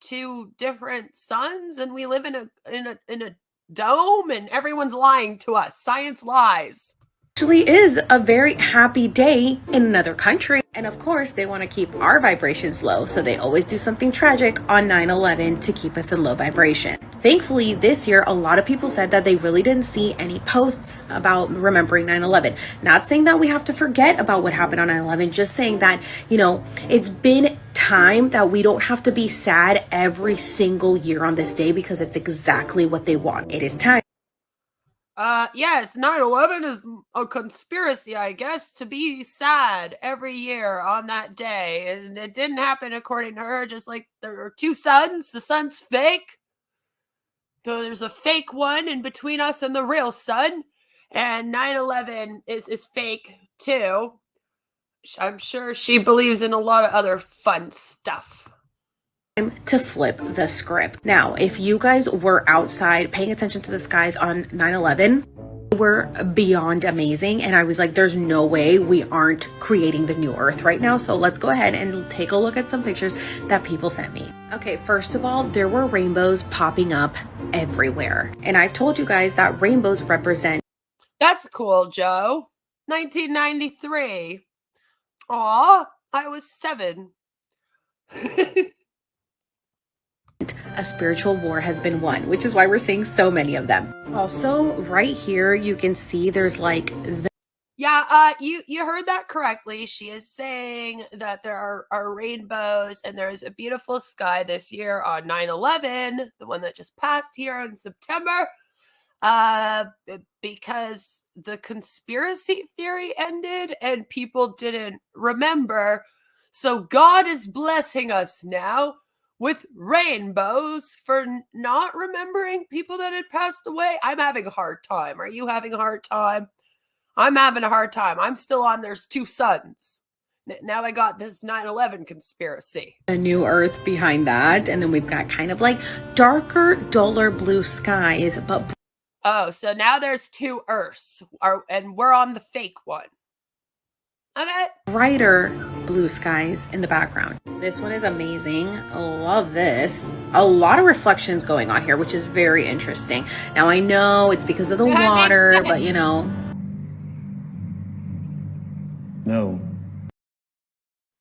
[SPEAKER 1] two different suns and we live in a dome and everyone's lying to us. Science lies.
[SPEAKER 7] Actually is a very happy day in another country. And of course, they want to keep our vibrations low, so they always do something tragic on 9/11 to keep us in low vibration. Thankfully, this year, a lot of people said that they really didn't see any posts about remembering 9/11. Not saying that we have to forget about what happened on 9/11, just saying that, you know, it's been time that we don't have to be sad every single year on this day because it's exactly what they want. It is time.
[SPEAKER 1] Yes, 9/11 is a conspiracy, I guess, to be sad every year on that day. And it didn't happen according to her, just like there are two suns. The sun's fake. So there's a fake one in between us and the real sun. And 9/11 is fake too. I'm sure she believes in a lot of other fun stuff.
[SPEAKER 7] To flip the script. Now, if you guys were outside paying attention to the skies on 9/11, they were beyond amazing. And I was like, there's no way we aren't creating the new Earth right now. So let's go ahead and take a look at some pictures that people sent me. Okay, first of all, there were rainbows popping up everywhere. And I've told you guys that rainbows represent...
[SPEAKER 1] That's cool, Joe. 1993. Aw, I was 7.
[SPEAKER 7] A spiritual war has been won, which is why we're seeing so many of them. Also, right here, you can see there's like the...
[SPEAKER 1] Yeah, you heard that correctly. She is saying that there are rainbows and there is a beautiful sky this year on 9/11, the one that just passed here in September. Because the conspiracy theory ended and people didn't remember. So God is blessing us now with rainbows for not remembering people that had passed away. I'm having a hard time. Are you having a hard time? I'm having a hard time. I'm still on there's two suns. Now I got this 9/11 conspiracy.
[SPEAKER 7] A new Earth behind that. And then we've got kind of like darker, duller blue skies, but...
[SPEAKER 1] Oh, so now there's two Earths, and we're on the fake one. Okay.
[SPEAKER 7] Brighter blue skies in the background. This one is amazing. I love this. A lot of reflections going on here, which is very interesting. Now I know it's because of the water, but you know.
[SPEAKER 5] No.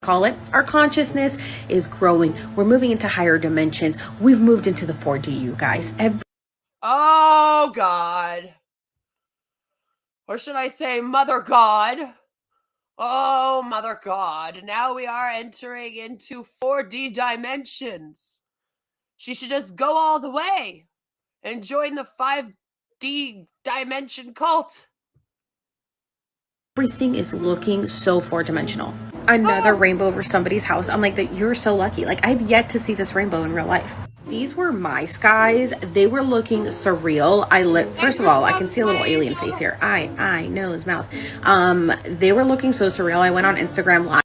[SPEAKER 7] Call it. Our consciousness is growing. We're moving into higher dimensions. We've moved into the 4D, you guys.
[SPEAKER 1] Oh, God. Or should I say Mother God? Oh, Mother God. Now we are entering into 4D dimensions. She should just go all the way and join the 5D dimension cult.
[SPEAKER 7] Everything is looking so four-dimensional. Another rainbow over somebody's house. I'm like, that you're so lucky. Like, I've yet to see this rainbow in real life. These were my skies. They were looking surreal. First of all, I can see a little alien face here. Eye, nose, mouth. They were looking so surreal. I went on Instagram Live.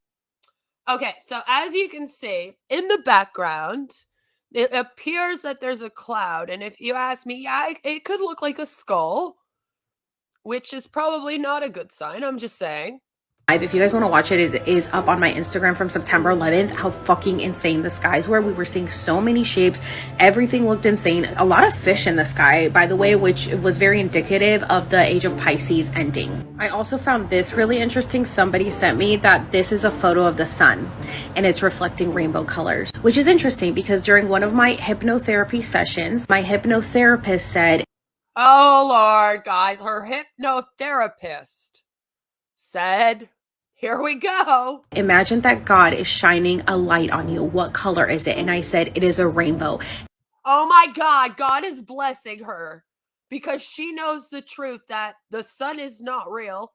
[SPEAKER 1] Okay, so as you can see in the background, it appears that there's a cloud. And if you ask me, yeah, it could look like a skull, which is probably not a good sign. I'm just saying.
[SPEAKER 7] If you guys want to watch it, it is up on my Instagram from September 11th. How fucking insane the skies were. We were seeing so many shapes. Everything looked insane. A lot of fish in the sky, by the way, which was very indicative of the age of Pisces ending. I also found this really interesting. Somebody sent me that this is a photo of the sun and it's reflecting rainbow colors, which is interesting because during one of my hypnotherapy sessions, my hypnotherapist said,
[SPEAKER 1] oh, Lord, guys, her hypnotherapist said, here we go.
[SPEAKER 7] Imagine that God is shining a light on you. What color is it? And I said, it is a rainbow.
[SPEAKER 1] Oh my God, God is blessing her because she knows the truth that the sun is not real,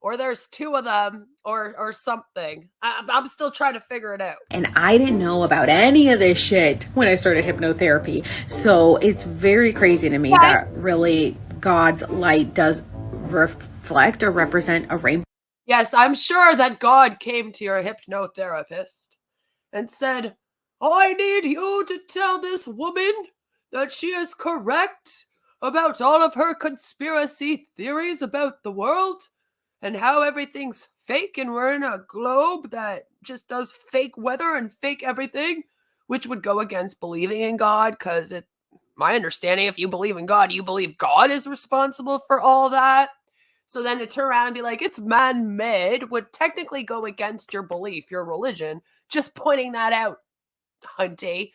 [SPEAKER 1] or there's two of them, or something. I'm still trying to figure it out.
[SPEAKER 7] And I didn't know about any of this shit when I started hypnotherapy. So it's very crazy to me that really God's light does reflect or represent a rainbow.
[SPEAKER 1] Yes, I'm sure that God came to your hypnotherapist and said, I need you to tell this woman that she is correct about all of her conspiracy theories about the world and how everything's fake and we're in a globe that just does fake weather and fake everything, which would go against believing in God, because my understanding, if you believe in God, you believe God is responsible for all that. So then to turn around and be like, it's man-made would technically go against your belief, your religion. Just pointing that out, Hunty.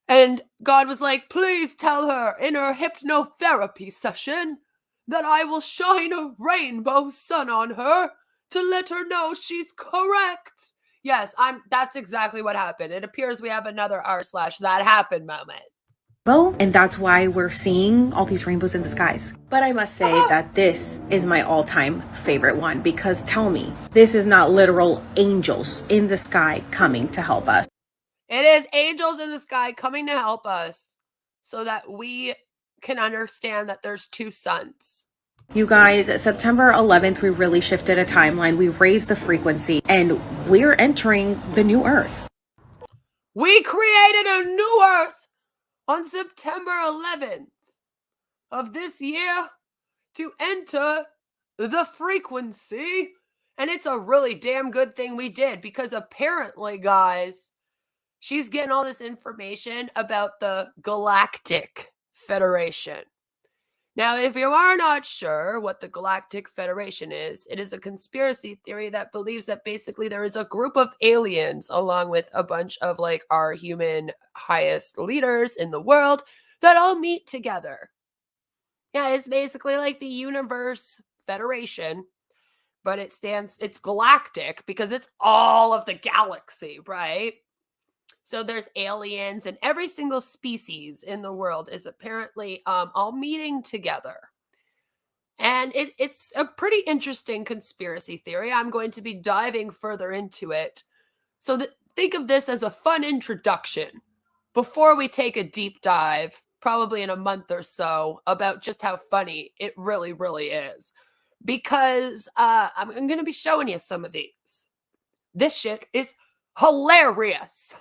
[SPEAKER 1] And God was like, please tell her in her hypnotherapy session that I will shine a rainbow sun on her to let her know she's correct. Yes, that's exactly what happened. It appears we have another r/that happened moment.
[SPEAKER 7] And that's why we're seeing all these rainbows in the skies. But I must say that this is my all-time favorite one, because tell me, this is not literal angels in the sky coming to help us.
[SPEAKER 1] It is angels in the sky coming to help us so that we can understand that there's two suns.
[SPEAKER 7] You guys, September 11th, we really shifted a timeline. We raised the frequency and we're entering the new Earth.
[SPEAKER 1] We created a new Earth on September 11th of this year to enter the frequency. And it's a really damn good thing we did, because apparently, guys, she's getting all this information about the Galactic Federation. Now, if you are not sure what the Galactic Federation is, it is a conspiracy theory that believes that basically there is a group of aliens along with a bunch of like our human highest leaders in the world that all meet together. Yeah, it's basically like the Universe Federation, but it's galactic because it's all of the galaxy, right? So there's aliens, and every single species in the world is apparently all meeting together. And it's a pretty interesting conspiracy theory. I'm going to be diving further into it. So think of this as a fun introduction before we take a deep dive, probably in a month or so, about just how funny it really, really is. Because I'm going to be showing you some of these. This shit is hilarious.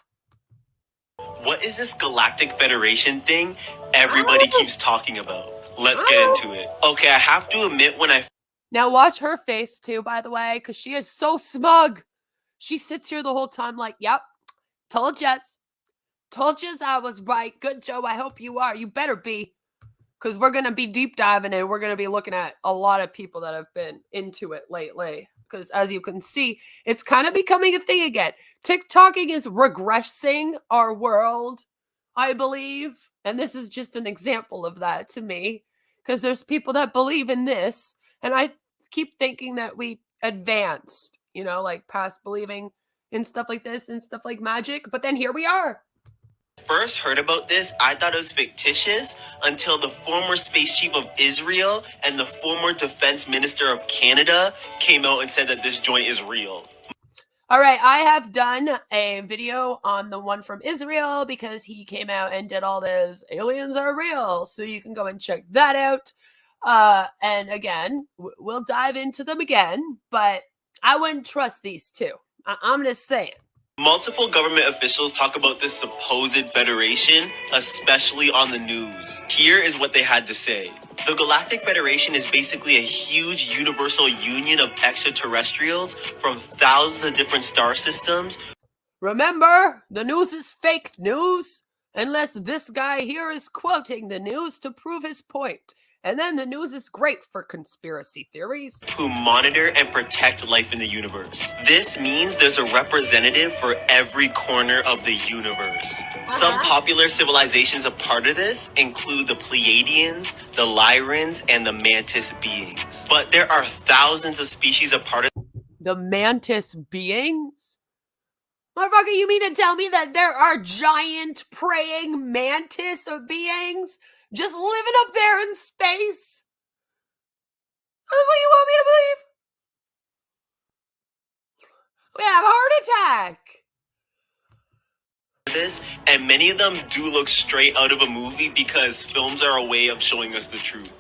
[SPEAKER 9] What is this Galactic Federation thing everybody keeps talking about? Let's get into it. Okay, I have to admit
[SPEAKER 1] Now watch her face too, by the way, because she is so smug. She sits here the whole time like, yep, told Jess. Told Jess I was right. Good, Joe. I hope you are. You better be. Because we're going to be deep diving and we're going to be looking at a lot of people that have been into it lately. Because as you can see, it's kind of becoming a thing again. TikToking is regressing our world, I believe. And this is just an example of that to me. Because there's people that believe in this. And I keep thinking that we advanced, like past believing in stuff like this and stuff like magic. But then here we are.
[SPEAKER 9] First heard about this, I thought it was fictitious until the former space chief of Israel and the former defense minister of Canada came out and said that this joint is real.
[SPEAKER 1] All right, I have done a video on the one from Israel because he came out and did all this aliens are real. So you can go and check that out. And again, we'll dive into them again, but I wouldn't trust these two. I'm just saying.
[SPEAKER 9] Multiple government officials talk about this supposed federation, especially on the news. Here is what they had to say. The Galactic Federation is basically a huge universal union of extraterrestrials from thousands of different star systems.
[SPEAKER 1] Remember, the news is fake news, unless this guy here is quoting the news to prove his point. And then the news is great for conspiracy theories.
[SPEAKER 9] Who monitor and protect life in the universe. This means there's a representative for every corner of the universe. Some popular civilizations a part of this include the Pleiadians, the Lyrans, and the Mantis beings. But there are thousands of species a part of
[SPEAKER 1] the Mantis beings? Motherfucker, you mean to tell me that there are giant praying mantis beings just living up there in space? That's what you want me to believe? We have a heart attack.
[SPEAKER 9] This, and many of them do look straight out of a movie because films are a way of showing us the truth.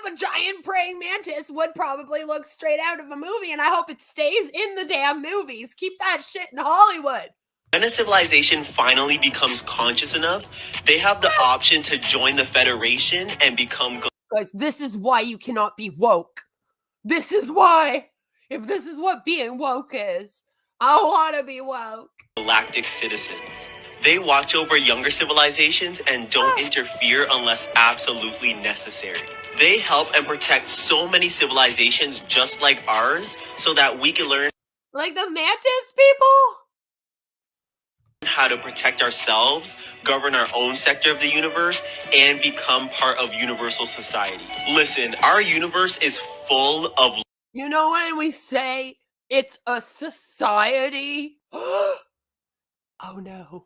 [SPEAKER 1] A giant praying mantis would probably look straight out of a movie, and I hope it stays in the damn movies. Keep that shit in Hollywood.
[SPEAKER 9] When a civilization finally becomes conscious enough, they have the option to join the Federation and become...
[SPEAKER 1] Guys, this is why you cannot be woke. This is why. If this is what being woke is, I want to be woke.
[SPEAKER 9] Galactic citizens. They watch over younger civilizations and don't interfere unless absolutely necessary. They help and protect so many civilizations just like ours so that we can learn...
[SPEAKER 1] Like the mantis people?
[SPEAKER 9] How to protect ourselves, govern our own sector of the universe, and become part of universal society. Listen, our universe is full of...
[SPEAKER 1] You know when we say it's a society? Oh no.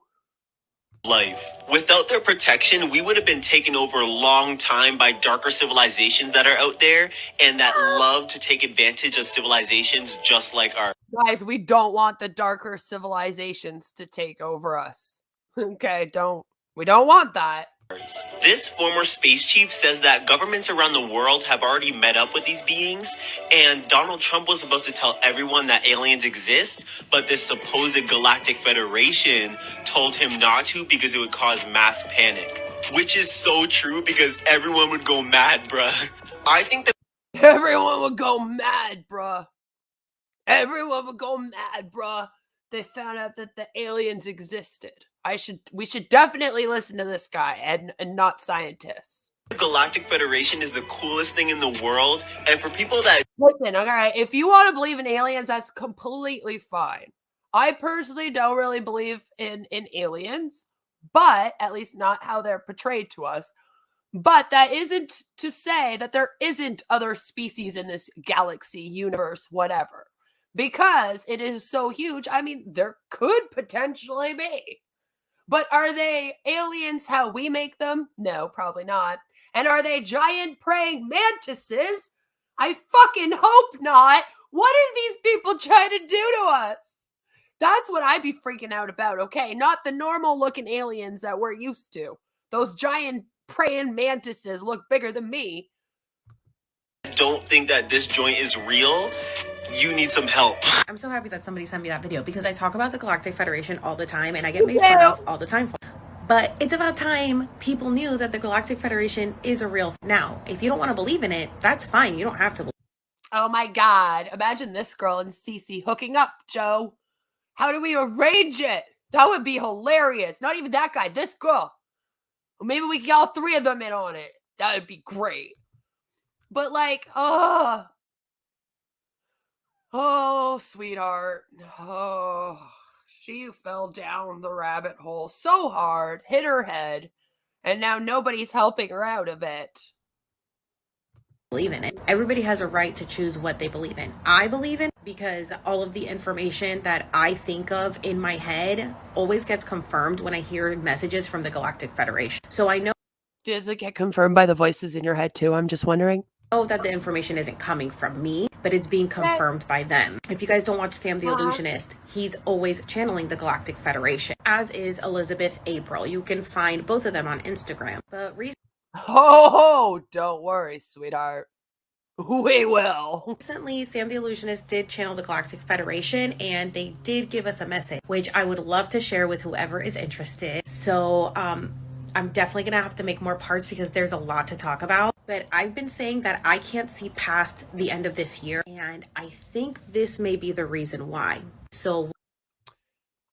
[SPEAKER 9] Life. Without their protection, we would have been taken over a long time by darker civilizations that are out there and that love to take advantage of civilizations just like ours.
[SPEAKER 1] Guys, we don't want the darker civilizations to take over us. Okay, we don't want that.
[SPEAKER 9] This former space chief says that governments around the world have already met up with these beings, and Donald Trump was about to tell everyone that aliens exist, but this supposed Galactic Federation told him not to because it would cause mass panic. Which is so true because everyone would go mad, bruh. I think that
[SPEAKER 1] everyone would go mad, bruh. Everyone would go mad, bruh. They found out that the aliens existed. We should definitely listen to this guy and not scientists.
[SPEAKER 9] The Galactic Federation is the coolest thing in the world, and for people that...
[SPEAKER 1] Listen, alright, if you want to believe in aliens, that's completely fine. I personally don't really believe in aliens, but at least not how they're portrayed to us. But that isn't to say that there isn't other species in this galaxy, universe, whatever. Because it is so huge, I mean, there could potentially be. But are they aliens how we make them? No, probably not. And are they giant praying mantises? I fucking hope not. What are these people trying to do to us? That's what I'd be freaking out about, okay? Not the normal looking aliens that we're used to. Those giant praying mantises look bigger than me.
[SPEAKER 9] Don't think that this joint is real. You need some help.
[SPEAKER 7] I'm so happy that somebody sent me that video because I talk about the Galactic Federation all the time and I get made fun of all the time for it. But it's about time people knew that the Galactic Federation is a real thing. Now, if you don't want to believe in it, that's fine. You don't have to believe.
[SPEAKER 1] Oh my God. Imagine this girl and Cece hooking up, Joe. How do we arrange it? That would be hilarious. Not even that guy, this girl. Or maybe we can get all three of them in on it. That would be great. But like, oh, sweetheart. Oh, she fell down the rabbit hole so hard, hit her head, and now nobody's helping her out of it.
[SPEAKER 7] Believe in it. Everybody has a right to choose what they believe in. I believe in it because all of the information that I think of in my head always gets confirmed when I hear messages from the Galactic Federation. So I know.
[SPEAKER 1] Does it get confirmed by the voices in your head too? I'm just wondering.
[SPEAKER 7] That the information isn't coming from me, but it's being confirmed by them. If you guys don't watch Sam the Illusionist, he's always channeling the Galactic Federation, as is Elizabeth April. You can find both of them on Instagram. But
[SPEAKER 1] don't worry, sweetheart. We will.
[SPEAKER 7] Recently, Sam the Illusionist did channel the Galactic Federation, and they did give us a message, which I would love to share with whoever is interested. So, I'm definitely going to have to make more parts because there's a lot to talk about. But I've been saying that I can't see past the end of this year. And I think this may be the reason why. So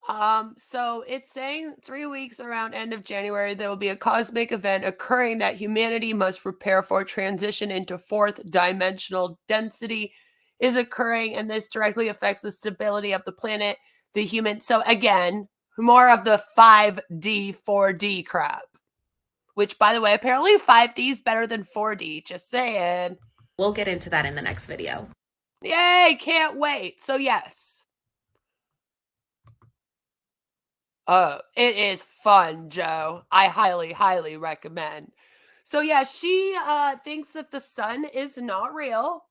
[SPEAKER 1] it's saying 3 weeks around end of January, there will be a cosmic event occurring that humanity must prepare for. Transition into fourth dimensional density is occurring. And this directly affects the stability of the planet, the human. So again, more of the 5D, 4D crap. Which, by the way, apparently 5D is better than 4D. Just saying.
[SPEAKER 7] We'll get into that in the next video.
[SPEAKER 1] Yay, can't wait. So yes. It is fun, Joe. I highly, highly recommend. So yeah, she thinks that the sun is not real.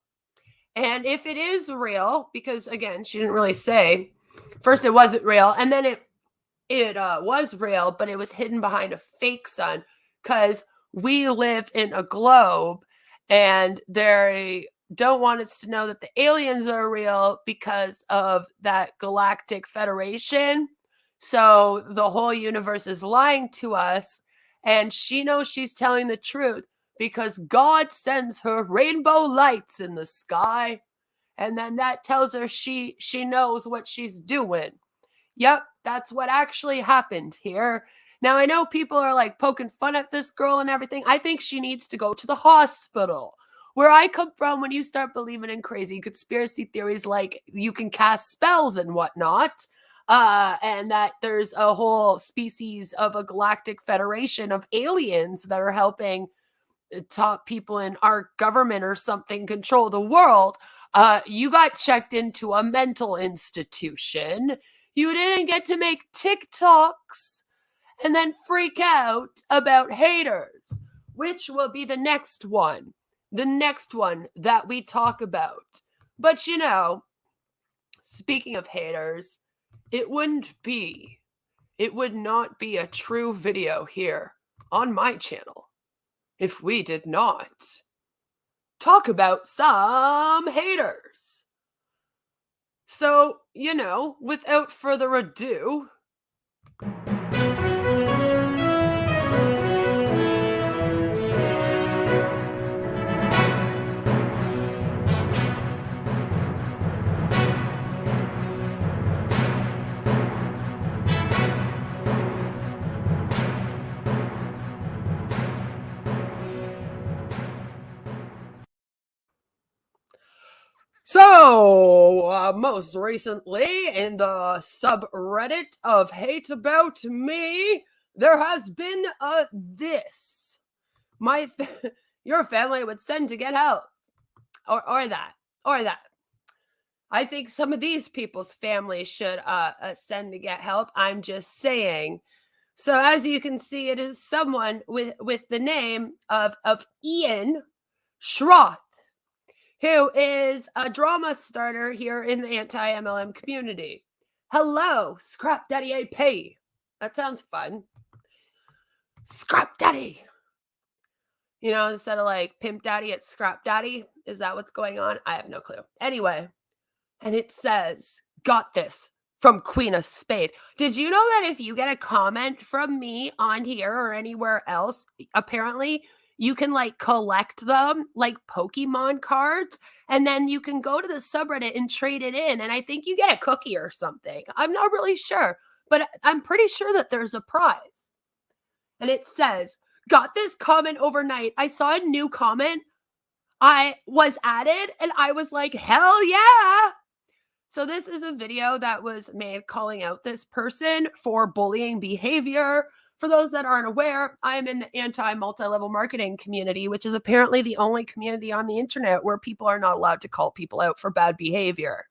[SPEAKER 1] And if it is real, because again, she didn't really say, first it wasn't real, and then it was real, but it was hidden behind a fake sun because we live in a globe and they don't want us to know that the aliens are real because of that galactic federation. So the whole universe is lying to us, and she knows she's telling the truth because God sends her rainbow lights in the sky, and then that tells her she knows what she's doing. Yep, that's what actually happened here. Now, I know people are like poking fun at this girl and everything. I think she needs to go to the hospital. Where I come from, when you start believing in crazy conspiracy theories like you can cast spells and whatnot, and that there's a whole species of a galactic federation of aliens that are helping top people in our government or something control the world, you got checked into a mental institution. You didn't get to make TikToks and then freak out about haters, which will be the next one that we talk about. But speaking of haters, it would not be a true video here on my channel if we did not talk about some haters. So, without further ado, most recently in the subreddit of Hate About Me, there has been this. Your family would send to get help. Or that. I think some of these people's families should send to get help. I'm just saying. So as you can see, it is someone with the name of Ian Schroth, who is a drama starter here in the anti-MLM community. Hello, Scrap Daddy AP. That sounds fun. Scrap Daddy. Instead of like Pimp Daddy, it's Scrap Daddy. Is that what's going on? I have no clue. Anyway, and it says, got this, from Queen of Spade. Did you know that if you get a comment from me on here or anywhere else, apparently you can like collect them like Pokemon cards, and then you can go to the subreddit and trade it in, and I think you get a cookie or something. I'm not really sure, but I'm pretty sure that there's a prize. And it says, got this comment overnight. I saw a new comment. I was added and I was like, hell yeah. So this is a video that was made calling out this person for bullying behavior. For those that aren't aware, I am in the anti-multi-level marketing community, which is apparently the only community on the internet where people are not allowed to call people out for bad behavior.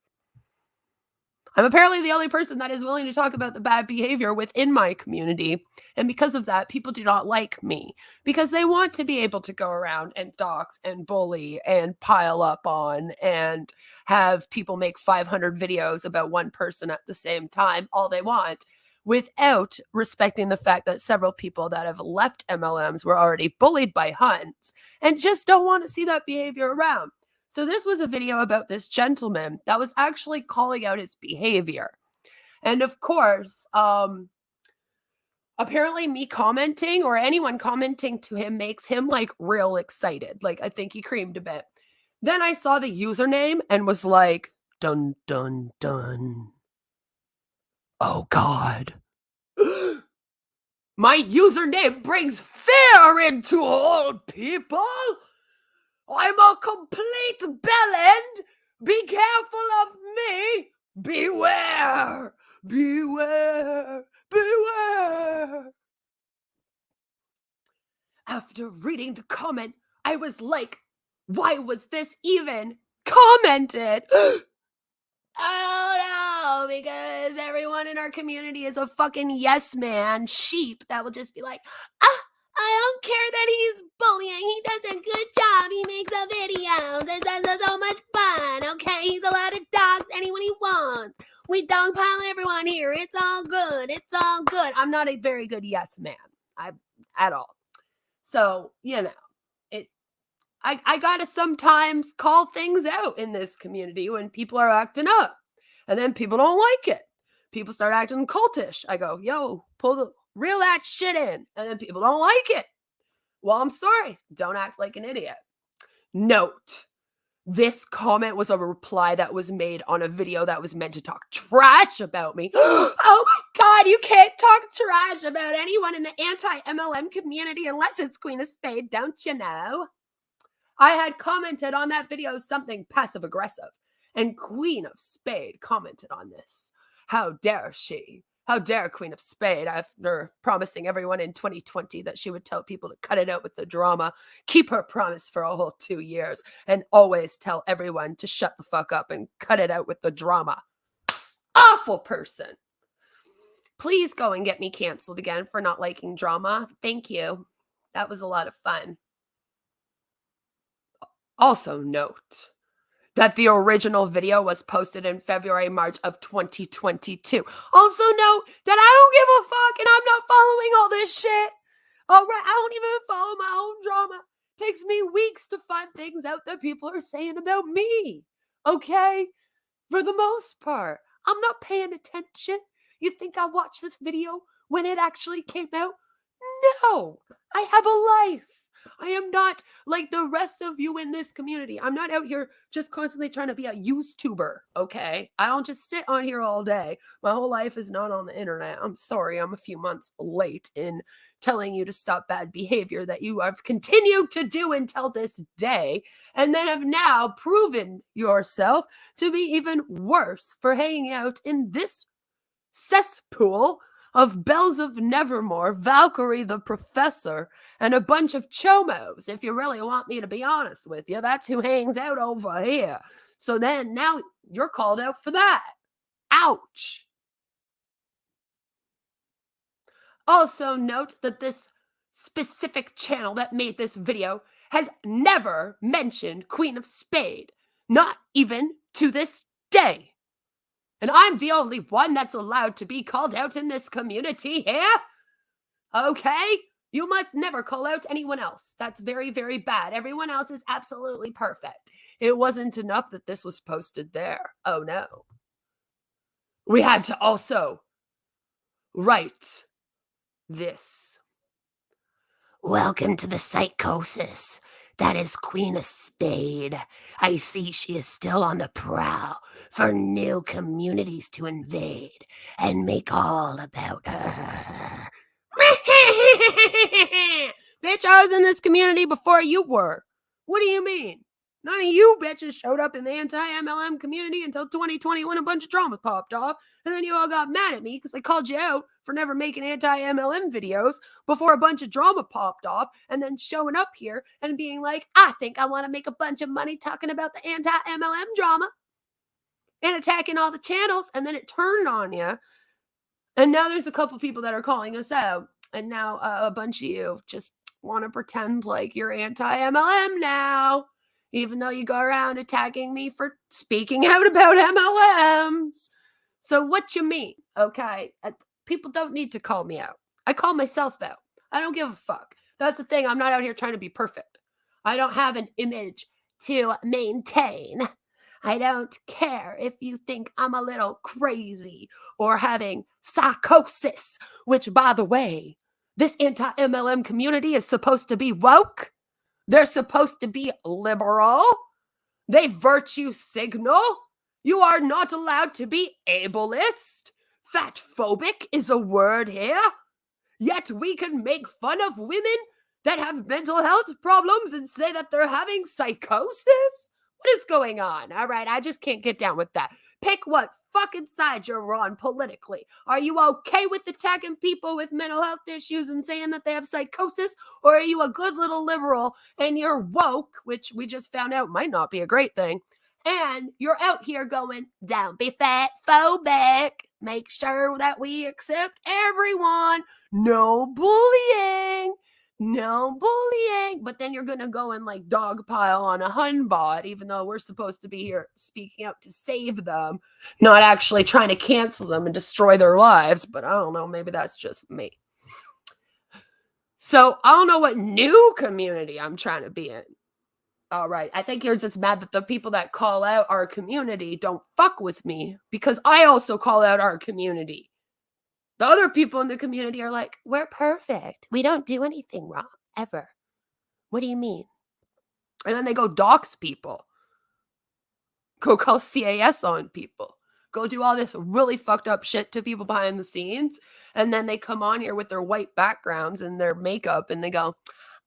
[SPEAKER 1] I'm apparently the only person that is willing to talk about the bad behavior within my community. And because of that, people do not like me because they want to be able to go around and dox and bully and pile up on and have people make 500 videos about one person at the same time, all they want, without respecting the fact that several people that have left MLMs were already bullied by Huns and just don't want to see that behavior around. So this was a video about this gentleman that was actually calling out his behavior. And of course, apparently me commenting or anyone commenting to him makes him like real excited. Like I think he creamed a bit. Then I saw the username and was like, dun, dun, dun. Oh God. My username brings fear into all people. I'm a complete bellend. Be careful of me. Beware. Beware. Beware. After reading the comment, I was like, why was this even commented? Oh no, because everyone in our community is a fucking yes man sheep that will just be like, I don't care that he's bullying. He does a good job. He makes a video. This is so much fun. Okay, he's allowed to dox anyone he wants. We dogpile everyone here. It's all good. It's all good. I'm not a very good yes man at all. So, you know, I gotta sometimes call things out in this community when people are acting up. And then people don't like it. People start acting cultish. I go, yo, reel that shit in. And then people don't like it. Well, I'm sorry. Don't act like an idiot. Note, this comment was a reply that was made on a video that was meant to talk trash about me. Oh my God, you can't talk trash about anyone in the anti-MLM community unless it's Queen of Spade, don't you know? I had commented on that video something passive-aggressive, and Queen of Spade commented on this. How dare she? How dare Queen of Spade, after promising everyone in 2020 that she would tell people to cut it out with the drama, keep her promise for a whole 2 years, and always tell everyone to shut the fuck up and cut it out with the drama. Awful person. Please go and get me canceled again for not liking drama. Thank you. That was a lot of fun. Also note that the original video was posted in February, March of 2022. Also note that I don't give a fuck and I'm not following all this shit. All right, I don't even follow my own drama. It takes me weeks to find things out that people are saying about me. Okay? For the most part, I'm not paying attention. You think I watched this video when it actually came out? No, I have a life. I am not like the rest of you in this community. I'm not out here just constantly trying to be a YouTuber, okay? I don't just sit on here all day. My whole life is not on the internet. I'm sorry, I'm a few months late in telling you to stop bad behavior that you have continued to do until this day, and then have now proven yourself to be even worse for hanging out in this cesspool of Bells of Nevermore, Valkyrie the Professor, and a bunch of chomos. If you really want me to be honest with you, that's who hangs out over here. So then now you're called out for that. Ouch. Also note that this specific channel that made this video has never mentioned Queen of Spade, not even to this day. And I'm the only one that's allowed to be called out in this community here. Okay? You must never call out anyone else. That's very, very bad. Everyone else is absolutely perfect. It wasn't enough that this was posted there. Oh no. We had to also write this. Welcome to the psychosis. That is Queen of Spade. I see she is still on the prowl for new communities to invade and make all about her. Bitch, I was in this community before you were. What do you mean? None of you bitches showed up in the anti-MLM community until 2020 when a bunch of drama popped off, and then you all got mad at me because I called you out for never making anti-MLM videos before a bunch of drama popped off, and then showing up here and being like, I think I want to make a bunch of money talking about the anti-MLM drama, and attacking all the channels, and then it turned on you. And now there's a couple people that are calling us out, and now a bunch of you just want to pretend like you're anti-MLM now, even though you go around attacking me for speaking out about MLMs. So what you mean, okay? People don't need to call me out. I call myself out. I don't give a fuck. That's the thing. I'm not out here trying to be perfect. I don't have an image to maintain. I don't care if you think I'm a little crazy or having psychosis, which, by the way, this anti-MLM community is supposed to be woke. They're supposed to be liberal. They virtue signal. You are not allowed to be ableist. Fatphobic is a word here. Yet we can make fun of women that have mental health problems and say that they're having psychosis? What is going on? All right, I just can't get down with that. Pick what fucking side you're on politically. Are you okay with attacking people with mental health issues and saying that they have psychosis? Or are you a good little liberal and you're woke, which we just found out might not be a great thing, And you're out here going, don't be fat phobic. Make sure that we accept everyone. No bullying. No bullying. But then you're going to go and like dogpile on a Hun bot, even though we're supposed to be here speaking up to save them, not actually trying to cancel them and destroy their lives. But I don't know. Maybe that's just me. So I don't know what new community I'm trying to be in. All right. I think you're just mad that the people that call out our community don't fuck with me because I also call out our community. The other people in the community are like, we're perfect. We don't do anything wrong, ever. What do you mean? And then they go dox people. Go call CAS on people. Go do all this really fucked up shit to people behind the scenes. And then they come on here with their white backgrounds and their makeup and they go,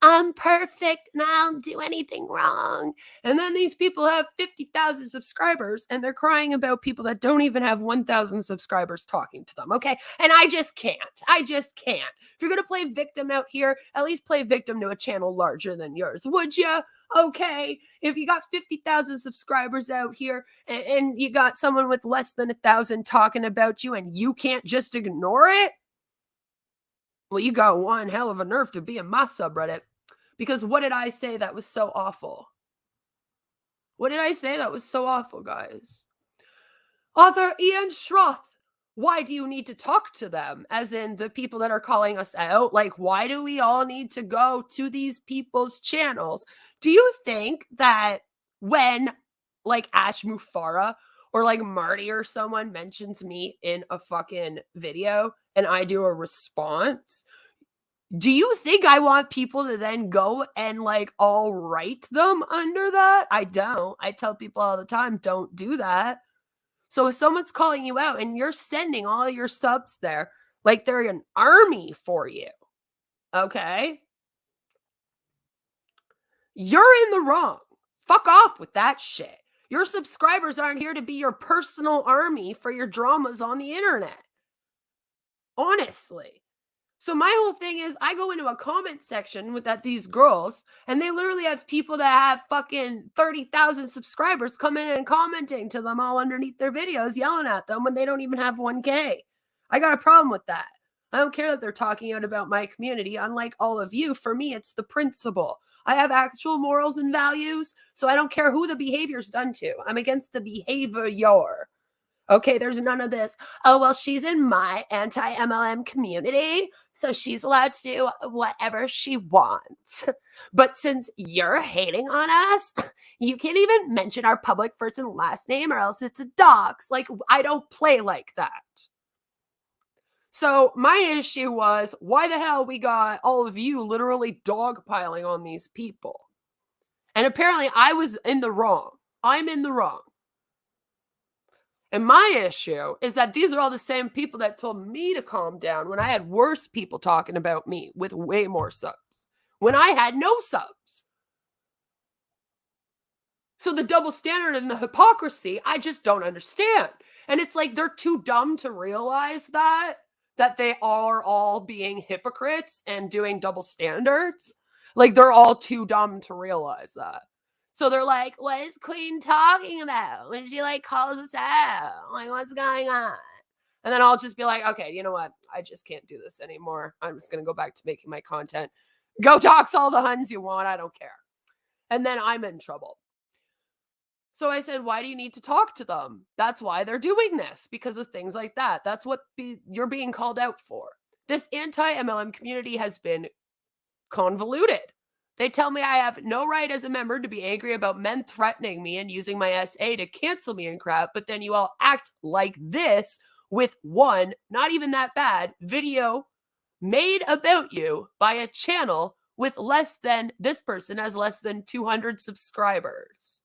[SPEAKER 1] I'm perfect and I don't do anything wrong. And then these people have 50,000 subscribers and they're crying about people that don't even have 1,000 subscribers talking to them. Okay. And I just can't. If you're going to play victim out here, at least play victim to a channel larger than yours. Would you? Okay. If you got 50,000 subscribers out here and you got someone with less than 1,000 talking about you and you can't just ignore it, well, you got one hell of a nerve to be in my subreddit. Because what did I say that was so awful? What did I say that was so awful, guys? Author Ian Schroth, why do you need to talk to them? As in the people that are calling us out? Like, why do we all need to go to these people's channels? Do you think that when, like, Ash Mufara or, like, Marty or someone mentions me in a fucking video and I do a response, do you think I want people to then go and like all write them under that? I don't. I tell people all the time, don't do that. So if someone's calling you out and you're sending all your subs there, like they're an army for you, okay? You're in the wrong. Fuck off with that shit. Your subscribers aren't here to be your personal army for your dramas on the internet. Honestly. So my whole thing is I go into a comment section with these girls and they literally have people that have fucking 30,000 subscribers coming in and commenting to them all underneath their videos, yelling at them when they don't even have 1K. I got a problem with that. I don't care that they're talking out about my community. Unlike all of you, for me, it's the principle. I have actual morals and values, so I don't care who the behavior's done to. I'm against the behavior. Okay, there's none of this. Oh, well, she's in my anti-MLM community, so she's allowed to do whatever she wants. But since you're hating on us, you can't even mention our public first and last name or else it's a dox. Like, I don't play like that. So my issue was, why the hell we got all of you literally dogpiling on these people? And apparently I was in the wrong. I'm in the wrong. And my issue is that these are all the same people that told me to calm down when I had worse people talking about me with way more subs, when I had no subs. So the double standard and the hypocrisy, I just don't understand. And it's like they're too dumb to realize that they are all being hypocrites and doing double standards. Like they're all too dumb to realize that. So they're like, what is Queen talking about when she like calls us out? Like, what's going on? And then I'll just be like, okay, you know what? I just can't do this anymore. I'm just going to go back to making my content. Go dox all the Huns you want. I don't care. And then I'm in trouble. So I said, why do you need to talk to them? That's why they're doing this, because of things like that. That's what you're being called out for. This anti-MLM community has been convoluted. They tell me I have no right as a member to be angry about men threatening me and using my SA to cancel me and crap, but then you all act like this with one, not even that bad, video made about you by a channel with this person has less than 200 subscribers.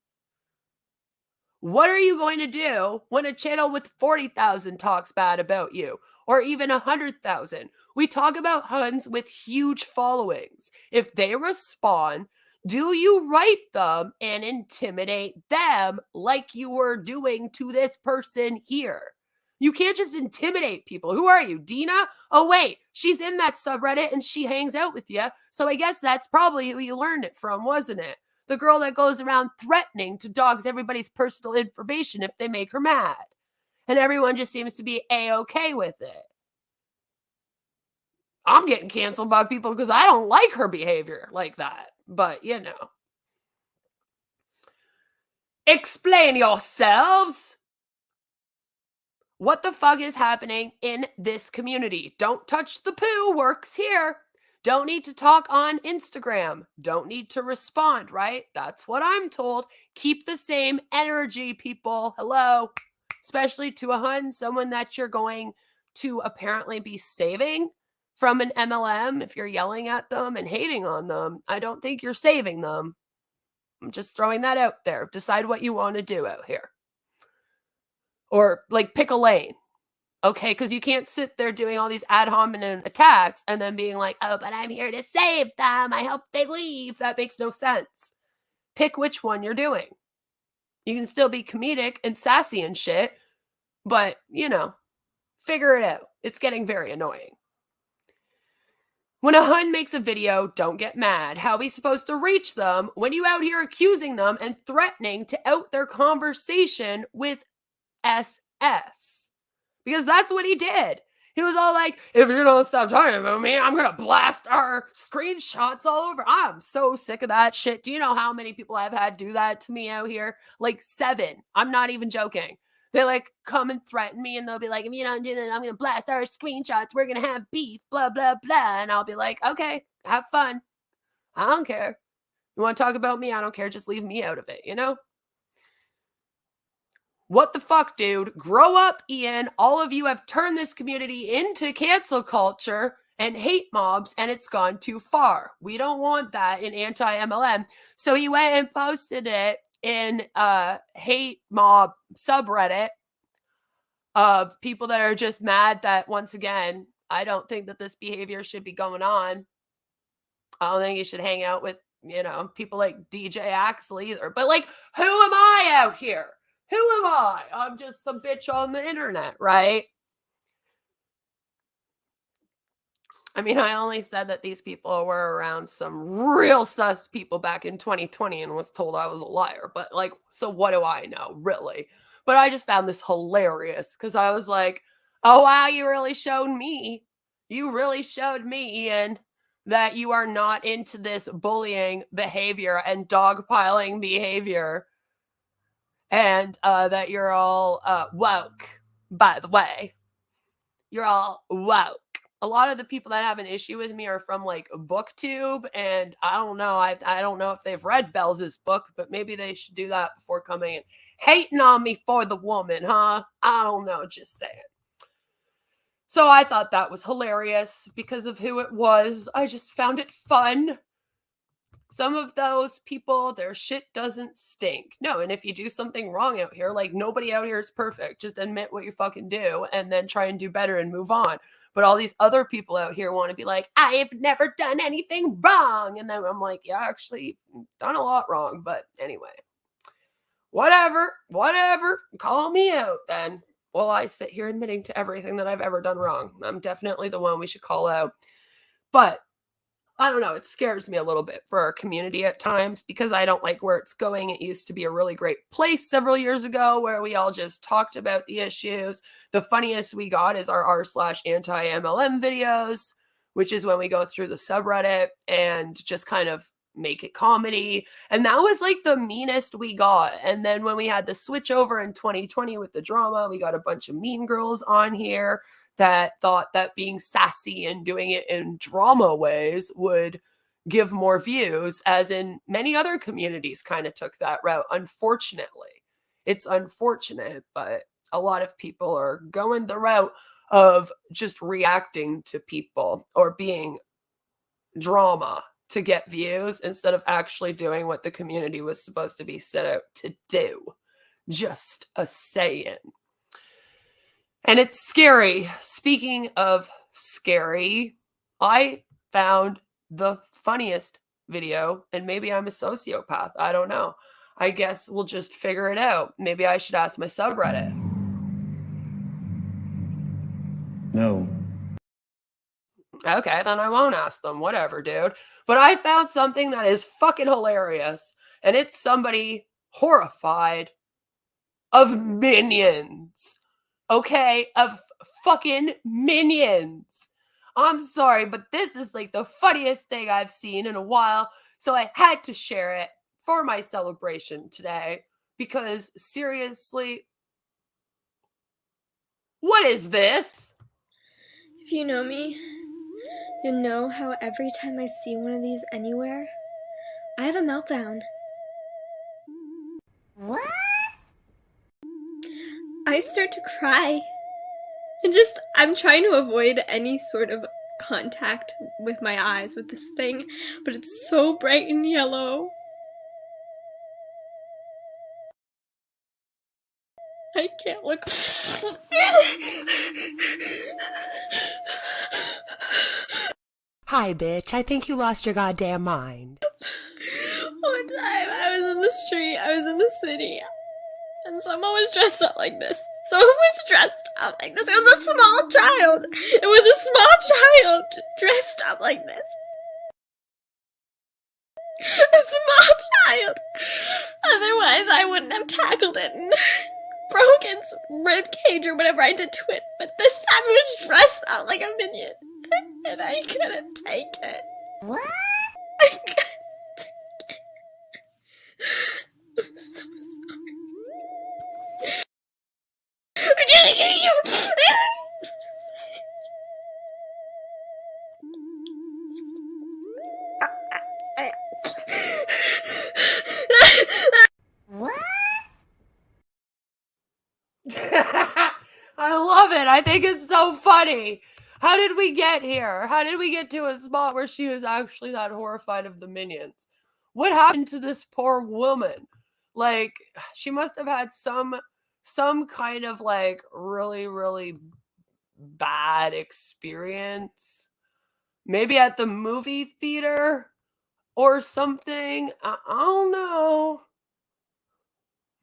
[SPEAKER 1] What are you going to do when a channel with 40,000 talks bad about you? Or even 100,000. We talk about Huns with huge followings. If they respond, do you write them and intimidate them like you were doing to this person here? You can't just intimidate people. Who are you, Dina? Oh, wait, she's in that subreddit and she hangs out with you. So I guess that's probably who you learned it from, wasn't it? The girl that goes around threatening to dox everybody's personal information if they make her mad. And everyone just seems to be A-okay with it. I'm getting canceled by people because I don't like her behavior like that. But, you know. Explain yourselves. What the fuck is happening in this community? Don't touch the poo works here. Don't need to talk on Instagram. Don't need to respond, right? That's what I'm told. Keep the same energy, people. Hello. Especially to a hun, someone that you're going to apparently be saving from an MLM. If you're yelling at them and hating on them, I don't think you're saving them. I'm just throwing that out there. Decide what you want to do out here. Or like pick a lane. Okay, because you can't sit there doing all these ad hominem attacks and then being like, oh, but I'm here to save them. I hope they leave. That makes no sense. Pick which one you're doing. You can still be comedic and sassy and shit, but, you know, figure it out. It's getting very annoying. When a hun makes a video, don't get mad. How are we supposed to reach them when you out here accusing them and threatening to out their conversation with SS? Because that's what he did. He was all like, if you don't stop talking about me, I'm going to blast our screenshots all over. I'm so sick of that shit. Do you know how many people I've had do that to me out here? Like 7. I'm not even joking. They like come and threaten me and they'll be like, if you don't do that, I'm going to blast our screenshots. We're going to have beef, blah, blah, blah. And I'll be like, okay, have fun. I don't care. You want to talk about me? I don't care. Just leave me out of it, you know? What the fuck, dude? Grow up, Ian. All of you have turned this community into cancel culture and hate mobs, and it's gone too far. We don't want that in anti-MLM. So he went and posted it in a hate mob subreddit of people that are just mad that, once again, I don't think that this behavior should be going on. I don't think you should hang out with, you know, people like DJ Axel either. But like, who am I out here? Who am I? I'm just some bitch on the internet, right? I mean, I only said that these people were around some real sus people back in 2020 and was told I was a liar. But like, so what do I know, really? But I just found this hilarious because I was like, oh, wow, you really showed me. You really showed me, Ian, that you are not into this bullying behavior and dogpiling behavior. And that you're all woke, by the way. You're all woke. A lot of the people that have an issue with me are from like BookTube, and I don't know. I don't know if they've read Bells' book, but maybe they should do that before coming and hating on me for the woman, huh? I don't know, just saying. So I thought that was hilarious because of who it was. I just found it fun. Some of those people, their shit doesn't stink. No, and if you do something wrong out here, like nobody out here is perfect. Just admit what you fucking do and then try and do better and move on. But all these other people out here want to be like, I've never done anything wrong. And then I'm like, yeah, actually, done a lot wrong. But anyway, whatever. Call me out then. Well, I sit here admitting to everything that I've ever done wrong. I'm definitely the one we should call out. But I don't know. It scares me a little bit for our community at times because I don't like where it's going. It used to be a really great place several years ago where we all just talked about the issues. The funniest we got is our r/anti-MLM videos, which is when we go through the subreddit and just kind of make it comedy. And that was like the meanest we got. And then when we had the switch over in 2020 with the drama, we got a bunch of mean girls on here that thought that being sassy and doing it in drama ways would give more views, as in many other communities kind of took that route. Unfortunately, it's unfortunate, but a lot of people are going the route of just reacting to people or being drama to get views instead of actually doing what the community was supposed to be set out to do. Just a saying. And it's scary. Speaking of scary, I found the funniest video, and maybe I'm a sociopath. I don't know. I guess we'll just figure it out. Maybe I should ask my subreddit.
[SPEAKER 5] No.
[SPEAKER 1] Okay, then I won't ask them. Whatever, dude. But I found something that is fucking hilarious. and it's somebody horrified of minions. Okay, of fucking minions. I'm sorry, but this is like the funniest thing I've seen in a while, so I had to share it for my celebration today because seriously, what is this?
[SPEAKER 10] If you know me, you'll know how every time I see one of these anywhere, I have a meltdown.
[SPEAKER 3] What?
[SPEAKER 10] I start to cry. And I'm trying to avoid any sort of contact with my eyes with this thing, but it's so bright and yellow. I can't look.
[SPEAKER 11] Hi, bitch. I think you lost your goddamn mind.
[SPEAKER 10] One time I was in the street, I was in the city, and someone was dressed up like this. It was a small child. It was a small child dressed up like this. A small child. Otherwise, I wouldn't have tackled it and broke its rib cage or whatever I did to it. But this time it was dressed up like a minion. And I couldn't take it.
[SPEAKER 3] What?
[SPEAKER 10] I couldn't take it. I'm so sorry.
[SPEAKER 3] What?
[SPEAKER 1] I love it. I think it's so funny. How did we get here? How did we get to a spot where she was actually that horrified of the minions? What happened to this poor woman? Like, she must have had some kind of like really, really bad experience. Maybe at the movie theater or something. I don't know.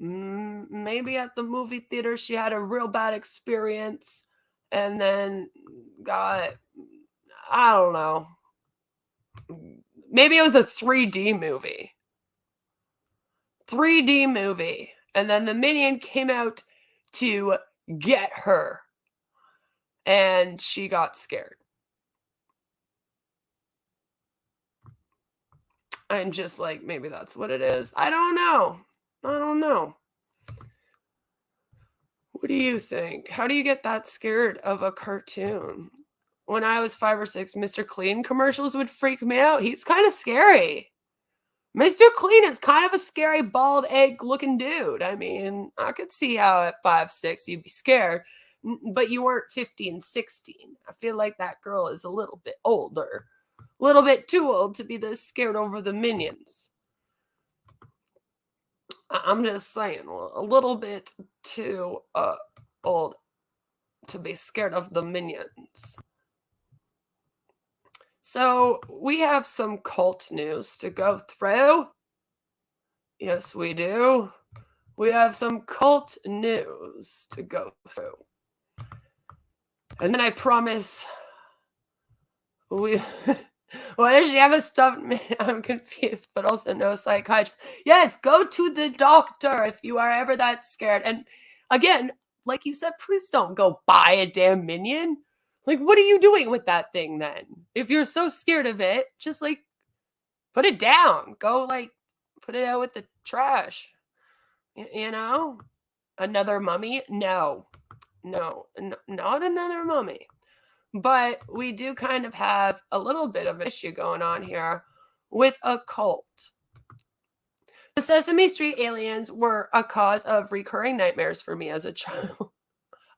[SPEAKER 1] Maybe at the movie theater she had a real bad experience and then got, I don't know. Maybe it was a 3D movie. 3D movie. And then the minion came out to get her. And she got scared. I'm just like, maybe that's what it is. I don't know. What do you think? How do you get that scared of a cartoon? When I was 5 or 6, Mr. Clean commercials would freak me out. He's kind of scary. Mr. Clean is kind of a scary, bald egg looking dude. I mean, I could see how at 5, 6 you'd be scared, but you weren't 15, 16. I feel like that girl is a little bit older, a little bit too old to be this scared over the minions. I'm just saying, a little bit too old to be scared of the minions. So we have some cult news to go through. Yes, we do. We have some cult news to go through. And then I promise we... Why does she have a stuffed man? I'm confused, but also no psychiatrist. Yes, go to the doctor if you are ever that scared. And again, like you said, please don't go buy a damn minion. Like, what are you doing with that thing then? If you're so scared of it, just like put it down. Go like put it out with the trash. You know? Another mummy? No, not another mummy. But we do kind of have a little bit of an issue going on here with a cult. The Sesame Street aliens were a cause of recurring nightmares for me as a child.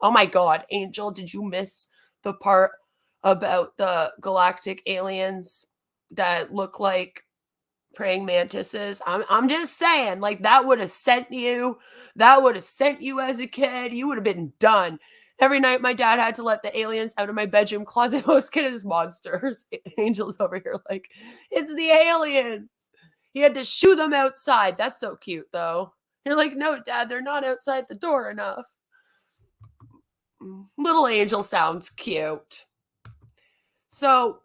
[SPEAKER 1] Oh my God, Angel, did you miss the part about the galactic aliens that look like praying mantises? I'm just saying, like, that would have sent you. That would have sent you as a kid. You would have been done. Every night, my dad had to let the aliens out of my bedroom closet. I was kidding, as monsters. Angel's over here like, it's the aliens. He had to shoo them outside. That's so cute, though. You're like, no, Dad, they're not outside the door enough. Little Angel sounds cute. So,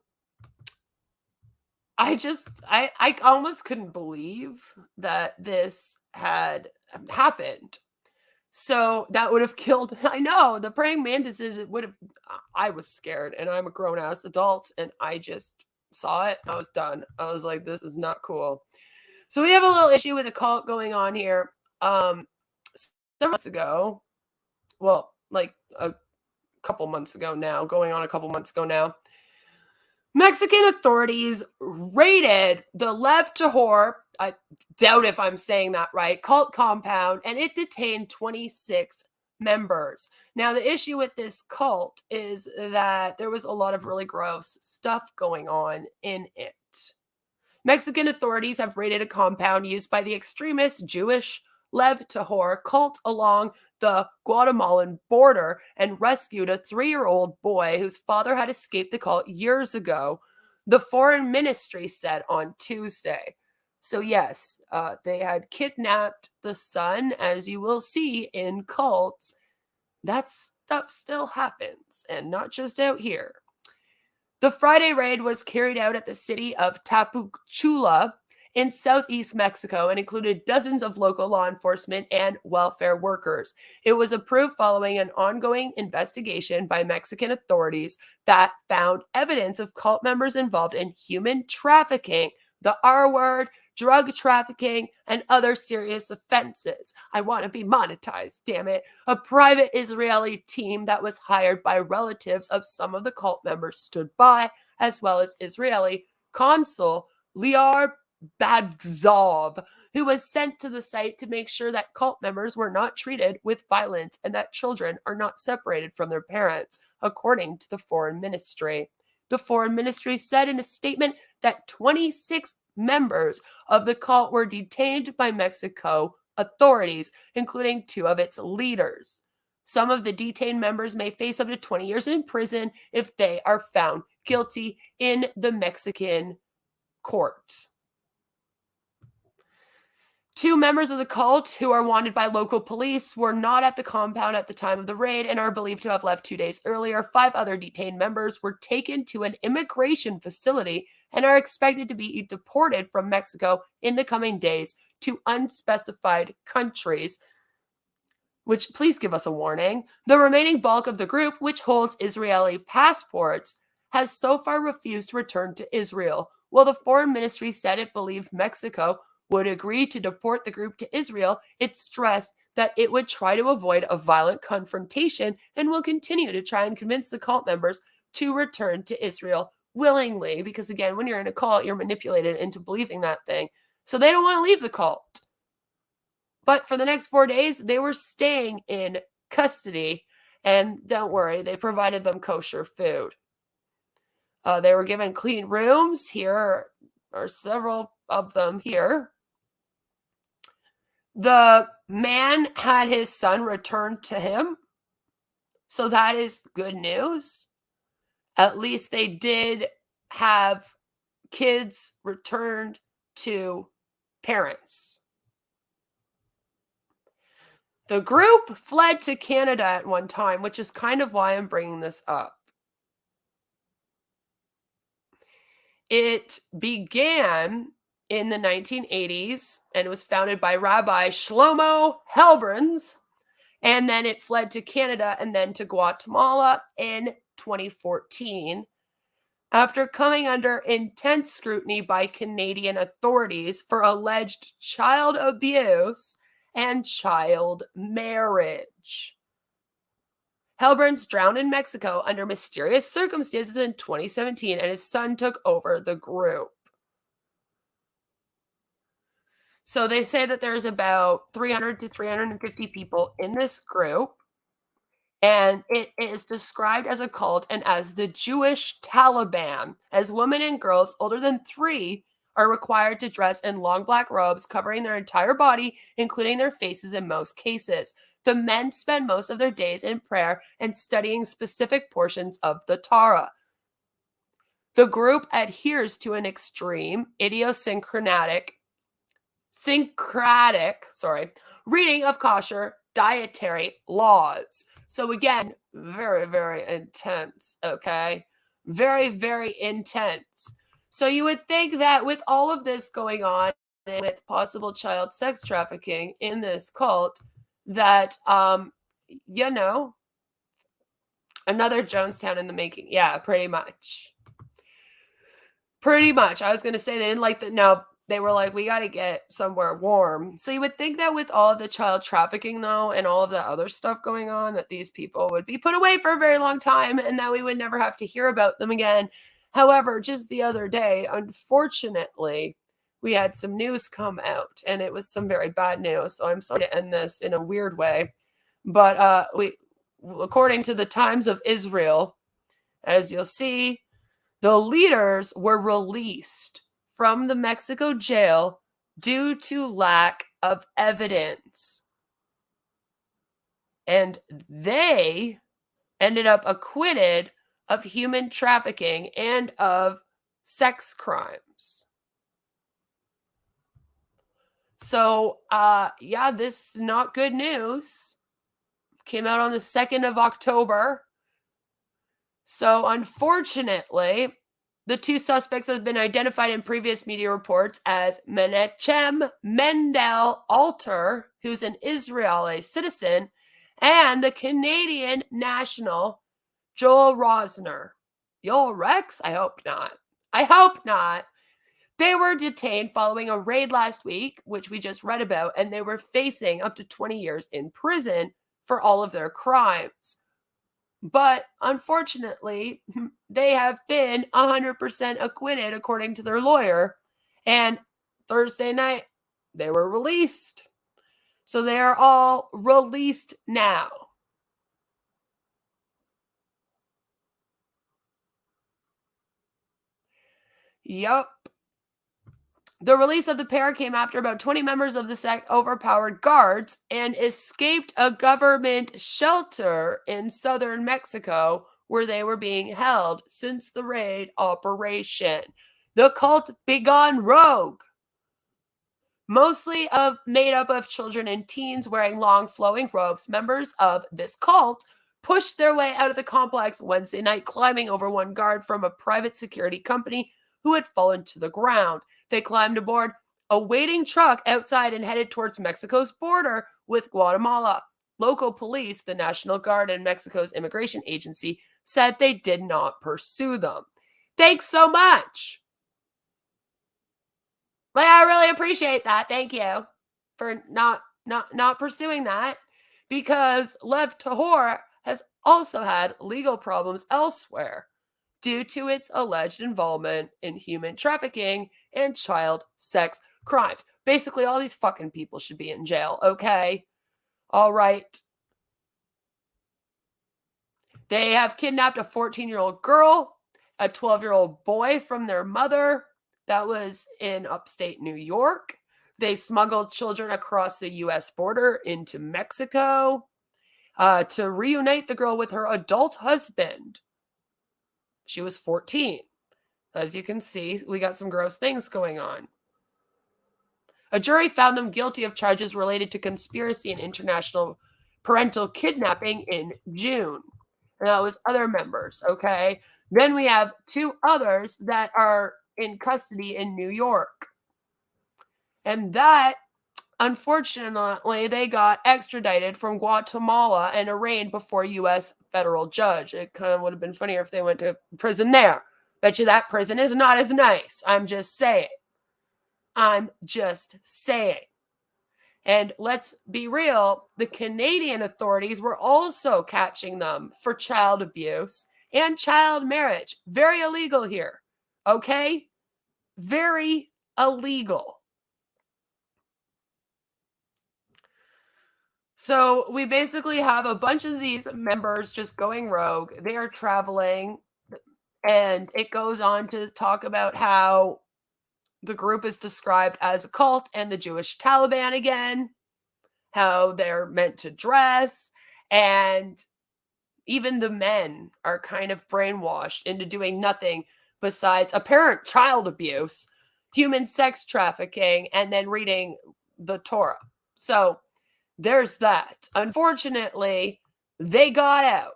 [SPEAKER 1] I almost couldn't believe that this had happened. So that would have killed, I know, the praying mantises, it would have, I was scared, and I'm a grown ass adult, and I just saw it. I was done. I was like, this is not cool. So we have a little issue with a cult going on here. Several months ago, well, like a couple months ago now, going on a couple months ago now, Mexican authorities raided the Lev Tahor, I doubt if I'm saying that right, cult compound, and it detained 26 members. Now, the issue with this cult is that there was a lot of really gross stuff going on in it. Mexican authorities have raided a compound used by the extremist Jewish Lev Tahor cult along the Guatemalan border and rescued a 3-year-old boy whose father had escaped the cult years ago, the foreign ministry said on Tuesday. So yes, they had kidnapped the son, as you will see in cults. That stuff still happens, and not just out here. The Friday raid was carried out at the city of Tapachula in southeast Mexico and included dozens of local law enforcement and welfare workers. It was approved following an ongoing investigation by Mexican authorities that found evidence of cult members involved in human trafficking, the R word, drug trafficking, and other serious offenses. I want to be monetized, damn it. A private Israeli team that was hired by relatives of some of the cult members stood by, as well as Israeli consul Lior Badzov, who was sent to the site to make sure that cult members were not treated with violence and that children are not separated from their parents, according to the foreign ministry. The foreign ministry said in a statement that 26 members of the cult were detained by Mexico authorities, including 2 of its leaders. Some of the detained members may face up to 20 years in prison if they are found guilty in the Mexican court. 2 members of the cult who are wanted by local police were not at the compound at the time of the raid and are believed to have left 2 days earlier. 5 other detained members were taken to an immigration facility and are expected to be deported from Mexico in the coming days to unspecified countries, which, please give us a warning. The remaining bulk of the group, which holds Israeli passports, has so far refused to return to Israel. While the foreign ministry said it believed Mexico would agree to deport the group to Israel, it stressed that it would try to avoid a violent confrontation and will continue to try and convince the cult members to return to Israel willingly, because again, when you're in a cult, you're manipulated into believing that thing. So they don't want to leave the cult. But for the next 4 days, they were staying in custody, and don't worry, they provided them kosher food. They were given clean rooms. Here are several of them here. The man had his son returned to him, so that is good news. At least they did have kids returned to parents. The group fled to Canada at one time, which is kind of why I'm bringing this up. It began in the 1980s and it was founded by Rabbi Shlomo Helbrins, and then it fled to Canada and then to Guatemala in 2014 after coming under intense scrutiny by Canadian authorities for alleged child abuse and child marriage. Helbrins drowned in Mexico under mysterious circumstances in 2017, and his son took over the group. So they say that there's about 300 to 350 people in this group, and it is described as a cult and as the Jewish Taliban, as women and girls older than 3 are required to dress in long black robes covering their entire body, including their faces in most cases. The men spend most of their days in prayer and studying specific portions of the Torah. The group adheres to an extreme, idiosyncratic reading of kosher dietary laws. So again, very, very intense, okay? Very, very intense. So you would think that with all of this going on, and with possible child sex trafficking in this cult, that you know, another Jonestown in the making. Yeah, pretty much. Pretty much. I was going to say they didn't like the, no, they were like, we got to get somewhere warm. So you would think that with all of the child trafficking, though, and all of the other stuff going on, that these people would be put away for a very long time and that we would never have to hear about them again. However, just the other day, unfortunately, we had some news come out, and it was some very bad news. So I'm sorry to end this in a weird way. But according to the Times of Israel, as you'll see, the leaders were released from the Mexico jail due to lack of evidence. And they ended up acquitted of human trafficking and of sex crimes. So, yeah, this is not good news. Came out on the 2nd of October. So, unfortunately, the two suspects have been identified in previous media reports as Menachem Mendel Alter, who's an Israeli citizen, and the Canadian national Joel Rosner. Joel Rex? I hope not. I hope not. They were detained following a raid last week, which we just read about, and they were facing up to 20 years in prison for all of their crimes. But unfortunately, they have been 100% acquitted, according to their lawyer. And Thursday night, they were released. So they are all released now. Yup. The release of the pair came after about 20 members of the sect overpowered guards and escaped a government shelter in southern Mexico where they were being held since the raid operation. The cult began rogue, mostly made up of children and teens wearing long flowing robes. Members of this cult pushed their way out of the complex Wednesday night, climbing over one guard from a private security company who had fallen to the ground. They climbed aboard a waiting truck outside and headed towards Mexico's border with Guatemala. Local police, the National Guard, and Mexico's immigration agency said they did not pursue them. Thanks so much. Like, I really appreciate that. Thank you for not pursuing that, because Lev Tahor has also had legal problems elsewhere due to its alleged involvement in human trafficking and child sex crimes. Basically, all these fucking people should be in jail, okay? All right. They have kidnapped a 14-year-old girl, a 12-year-old boy from their mother. That was in upstate New York. They smuggled children across the U.S. border into Mexico to reunite the girl with her adult husband. She was 14. As you can see, we got some gross things going on. A jury found them guilty of charges related to conspiracy and international parental kidnapping in June. And that was other members, okay? Then we have two others that are in custody in New York. And that, unfortunately, they got extradited from Guatemala and arraigned before a U.S. federal judge. It kind of would have been funnier if they went to prison there. Bet you that prison is not as nice. I'm just saying. I'm just saying. And let's be real, the Canadian authorities were also catching them for child abuse and child marriage. Very illegal here. Okay? Very illegal. So we basically have a bunch of these members just going rogue. They are traveling, and it goes on to talk about how the group is described as a cult and the Jewish Taliban again, how they're meant to dress, and even the men are kind of brainwashed into doing nothing besides apparent child abuse, human sex trafficking, and then reading the Torah. So there's that. Unfortunately, they got out.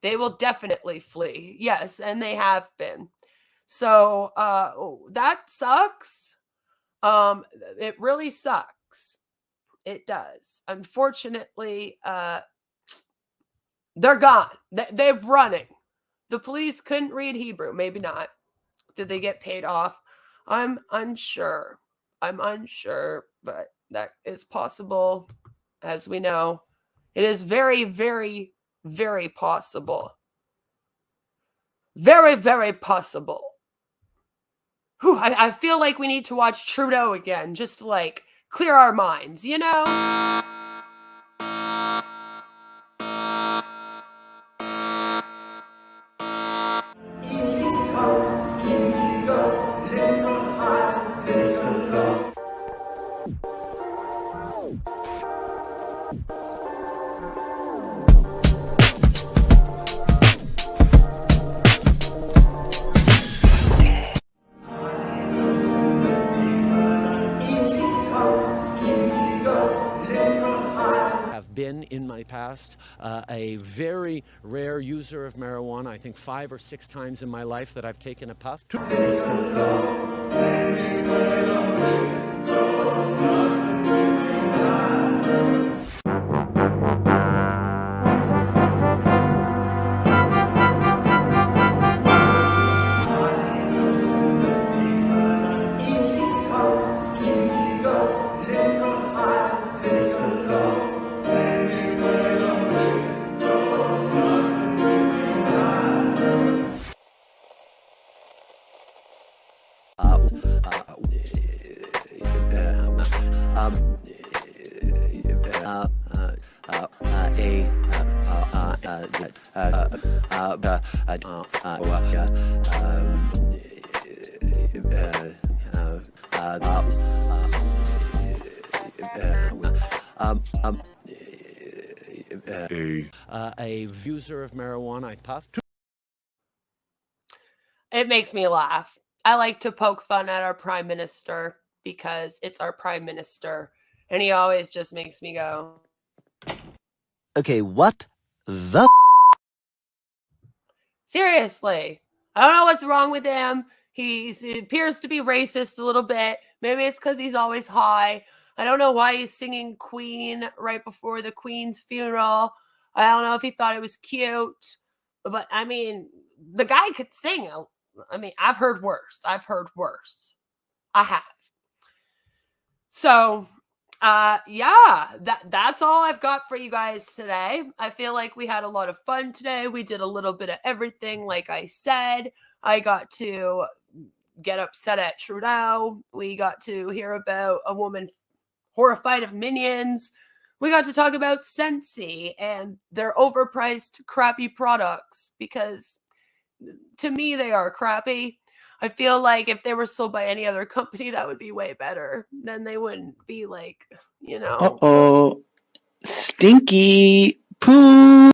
[SPEAKER 1] They will definitely flee. Yes, and they have been. So that sucks. It really sucks. It does. Unfortunately, they're gone. They're running. The police couldn't read Hebrew. Maybe not. Did they get paid off? I'm unsure. But that is possible. As we know, it is very, very, very possible. Very, very possible. Whew, I feel like we need to watch Trudeau again, just to like clear our minds, you know?
[SPEAKER 6] Been in my past a very rare user of marijuana. I think 5 or 6 times in my life that I've taken a puff. A user of marijuana, I puffed.
[SPEAKER 1] It makes me laugh. I like to poke fun at our prime minister because it's our prime minister, and he always just makes me go,
[SPEAKER 3] Okay, what the?
[SPEAKER 1] Seriously. I don't know what's wrong with him. He appears to be racist a little bit. Maybe it's because he's always high. I don't know why he's singing Queen right before the Queen's funeral. I don't know if he thought it was cute. But, I mean, the guy could sing. I mean, I've heard worse. I have. So, yeah, that's all I've got for you guys today. I feel like we had a lot of fun today. We did a little bit of everything. Like I said, I got to get upset at Trudeau. We got to hear about a woman horrified of minions. We got to talk about Scentsy and their overpriced crappy products, because to me they are crappy. I feel like if they were sold by any other company, that would be way better. Then they wouldn't be like, you know.
[SPEAKER 12] Uh-oh. Stinky poo.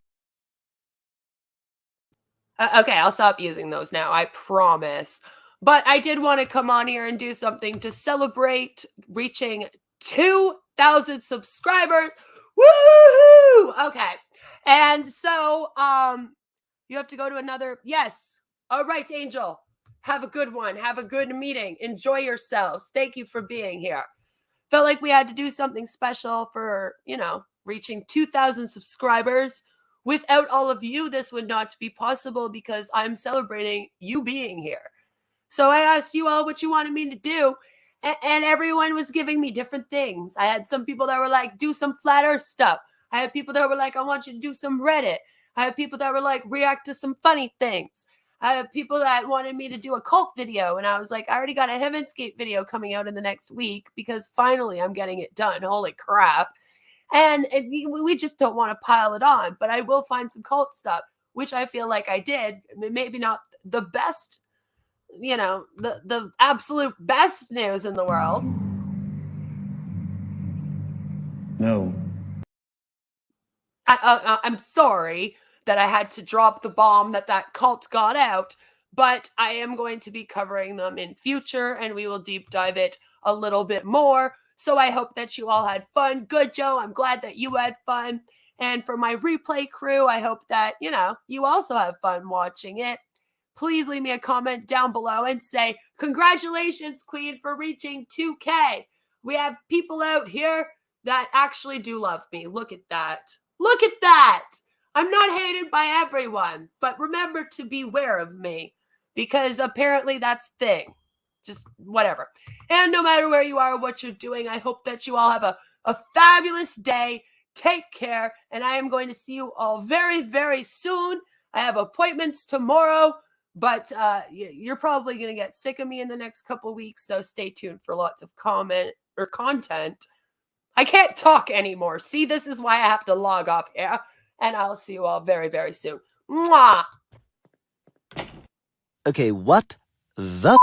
[SPEAKER 1] Okay, I'll stop using those now. I promise. But I did want to come on here and do something to celebrate reaching 2,000 subscribers. Woohoo! Okay. And so, you have to go to another. Yes. All right, Angel. Have a good one. Have a good meeting. Enjoy yourselves. Thank you for being here. Felt like we had to do something special for, reaching 2,000 subscribers. Without all of you, this would not be possible because I'm celebrating you being here. So I asked you all what you wanted me to do, and everyone was giving me different things. I had some people that were like, do some flat earth stuff. I had people that were like, I want you to do some Reddit. I had people that were like, react to some funny things. I have people that wanted me to do a cult video, and I was like, I already got a Heavenscape video coming out in the next week because finally I'm getting it done. Holy crap. And we just don't want to pile it on, but I will find some cult stuff, which I feel like I did. Maybe not the best, the absolute best news in the world.
[SPEAKER 5] No.
[SPEAKER 1] I'm sorry that I had to drop the bomb that cult got out, but I am going to be covering them in future, and we will deep dive it a little bit more. So I hope that you all had fun. Good, Joe. I'm glad that you had fun. And for my replay crew, I hope that, you also have fun watching it. please leave me a comment down below and say, congratulations, Queen, for reaching 2K. We have people out here that actually do love me. Look at that. Look at that. I'm not hated by everyone, but remember to beware of me because apparently that's the thing. Just whatever. And no matter where you are or what you're doing, I hope that you all have a fabulous day. Take care. And I am going to see you all very, very soon. I have appointments tomorrow, but you're probably going to get sick of me in the next couple weeks. So stay tuned for lots of content. I can't talk anymore. See, this is why I have to log off here. And I'll see you all very, very soon. Mwah!
[SPEAKER 3] Okay, what the?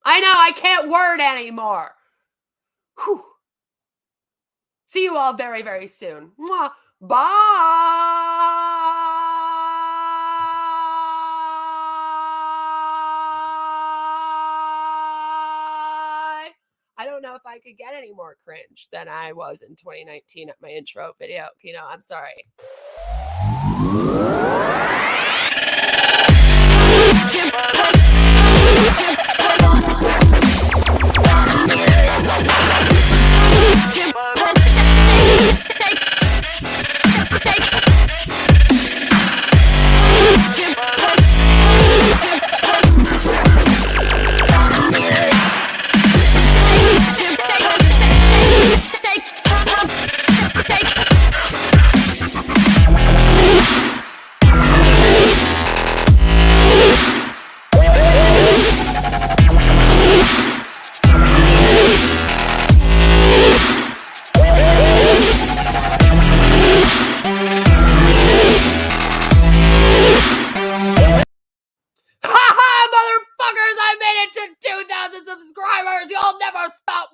[SPEAKER 1] I know, I can't word anymore. Whew. See you all very, very soon. Mwah. Bye! I don't know if I could get any more cringe than I was in 2019 at my intro video. You know, I'm sorry. Subscribers, you'll never stop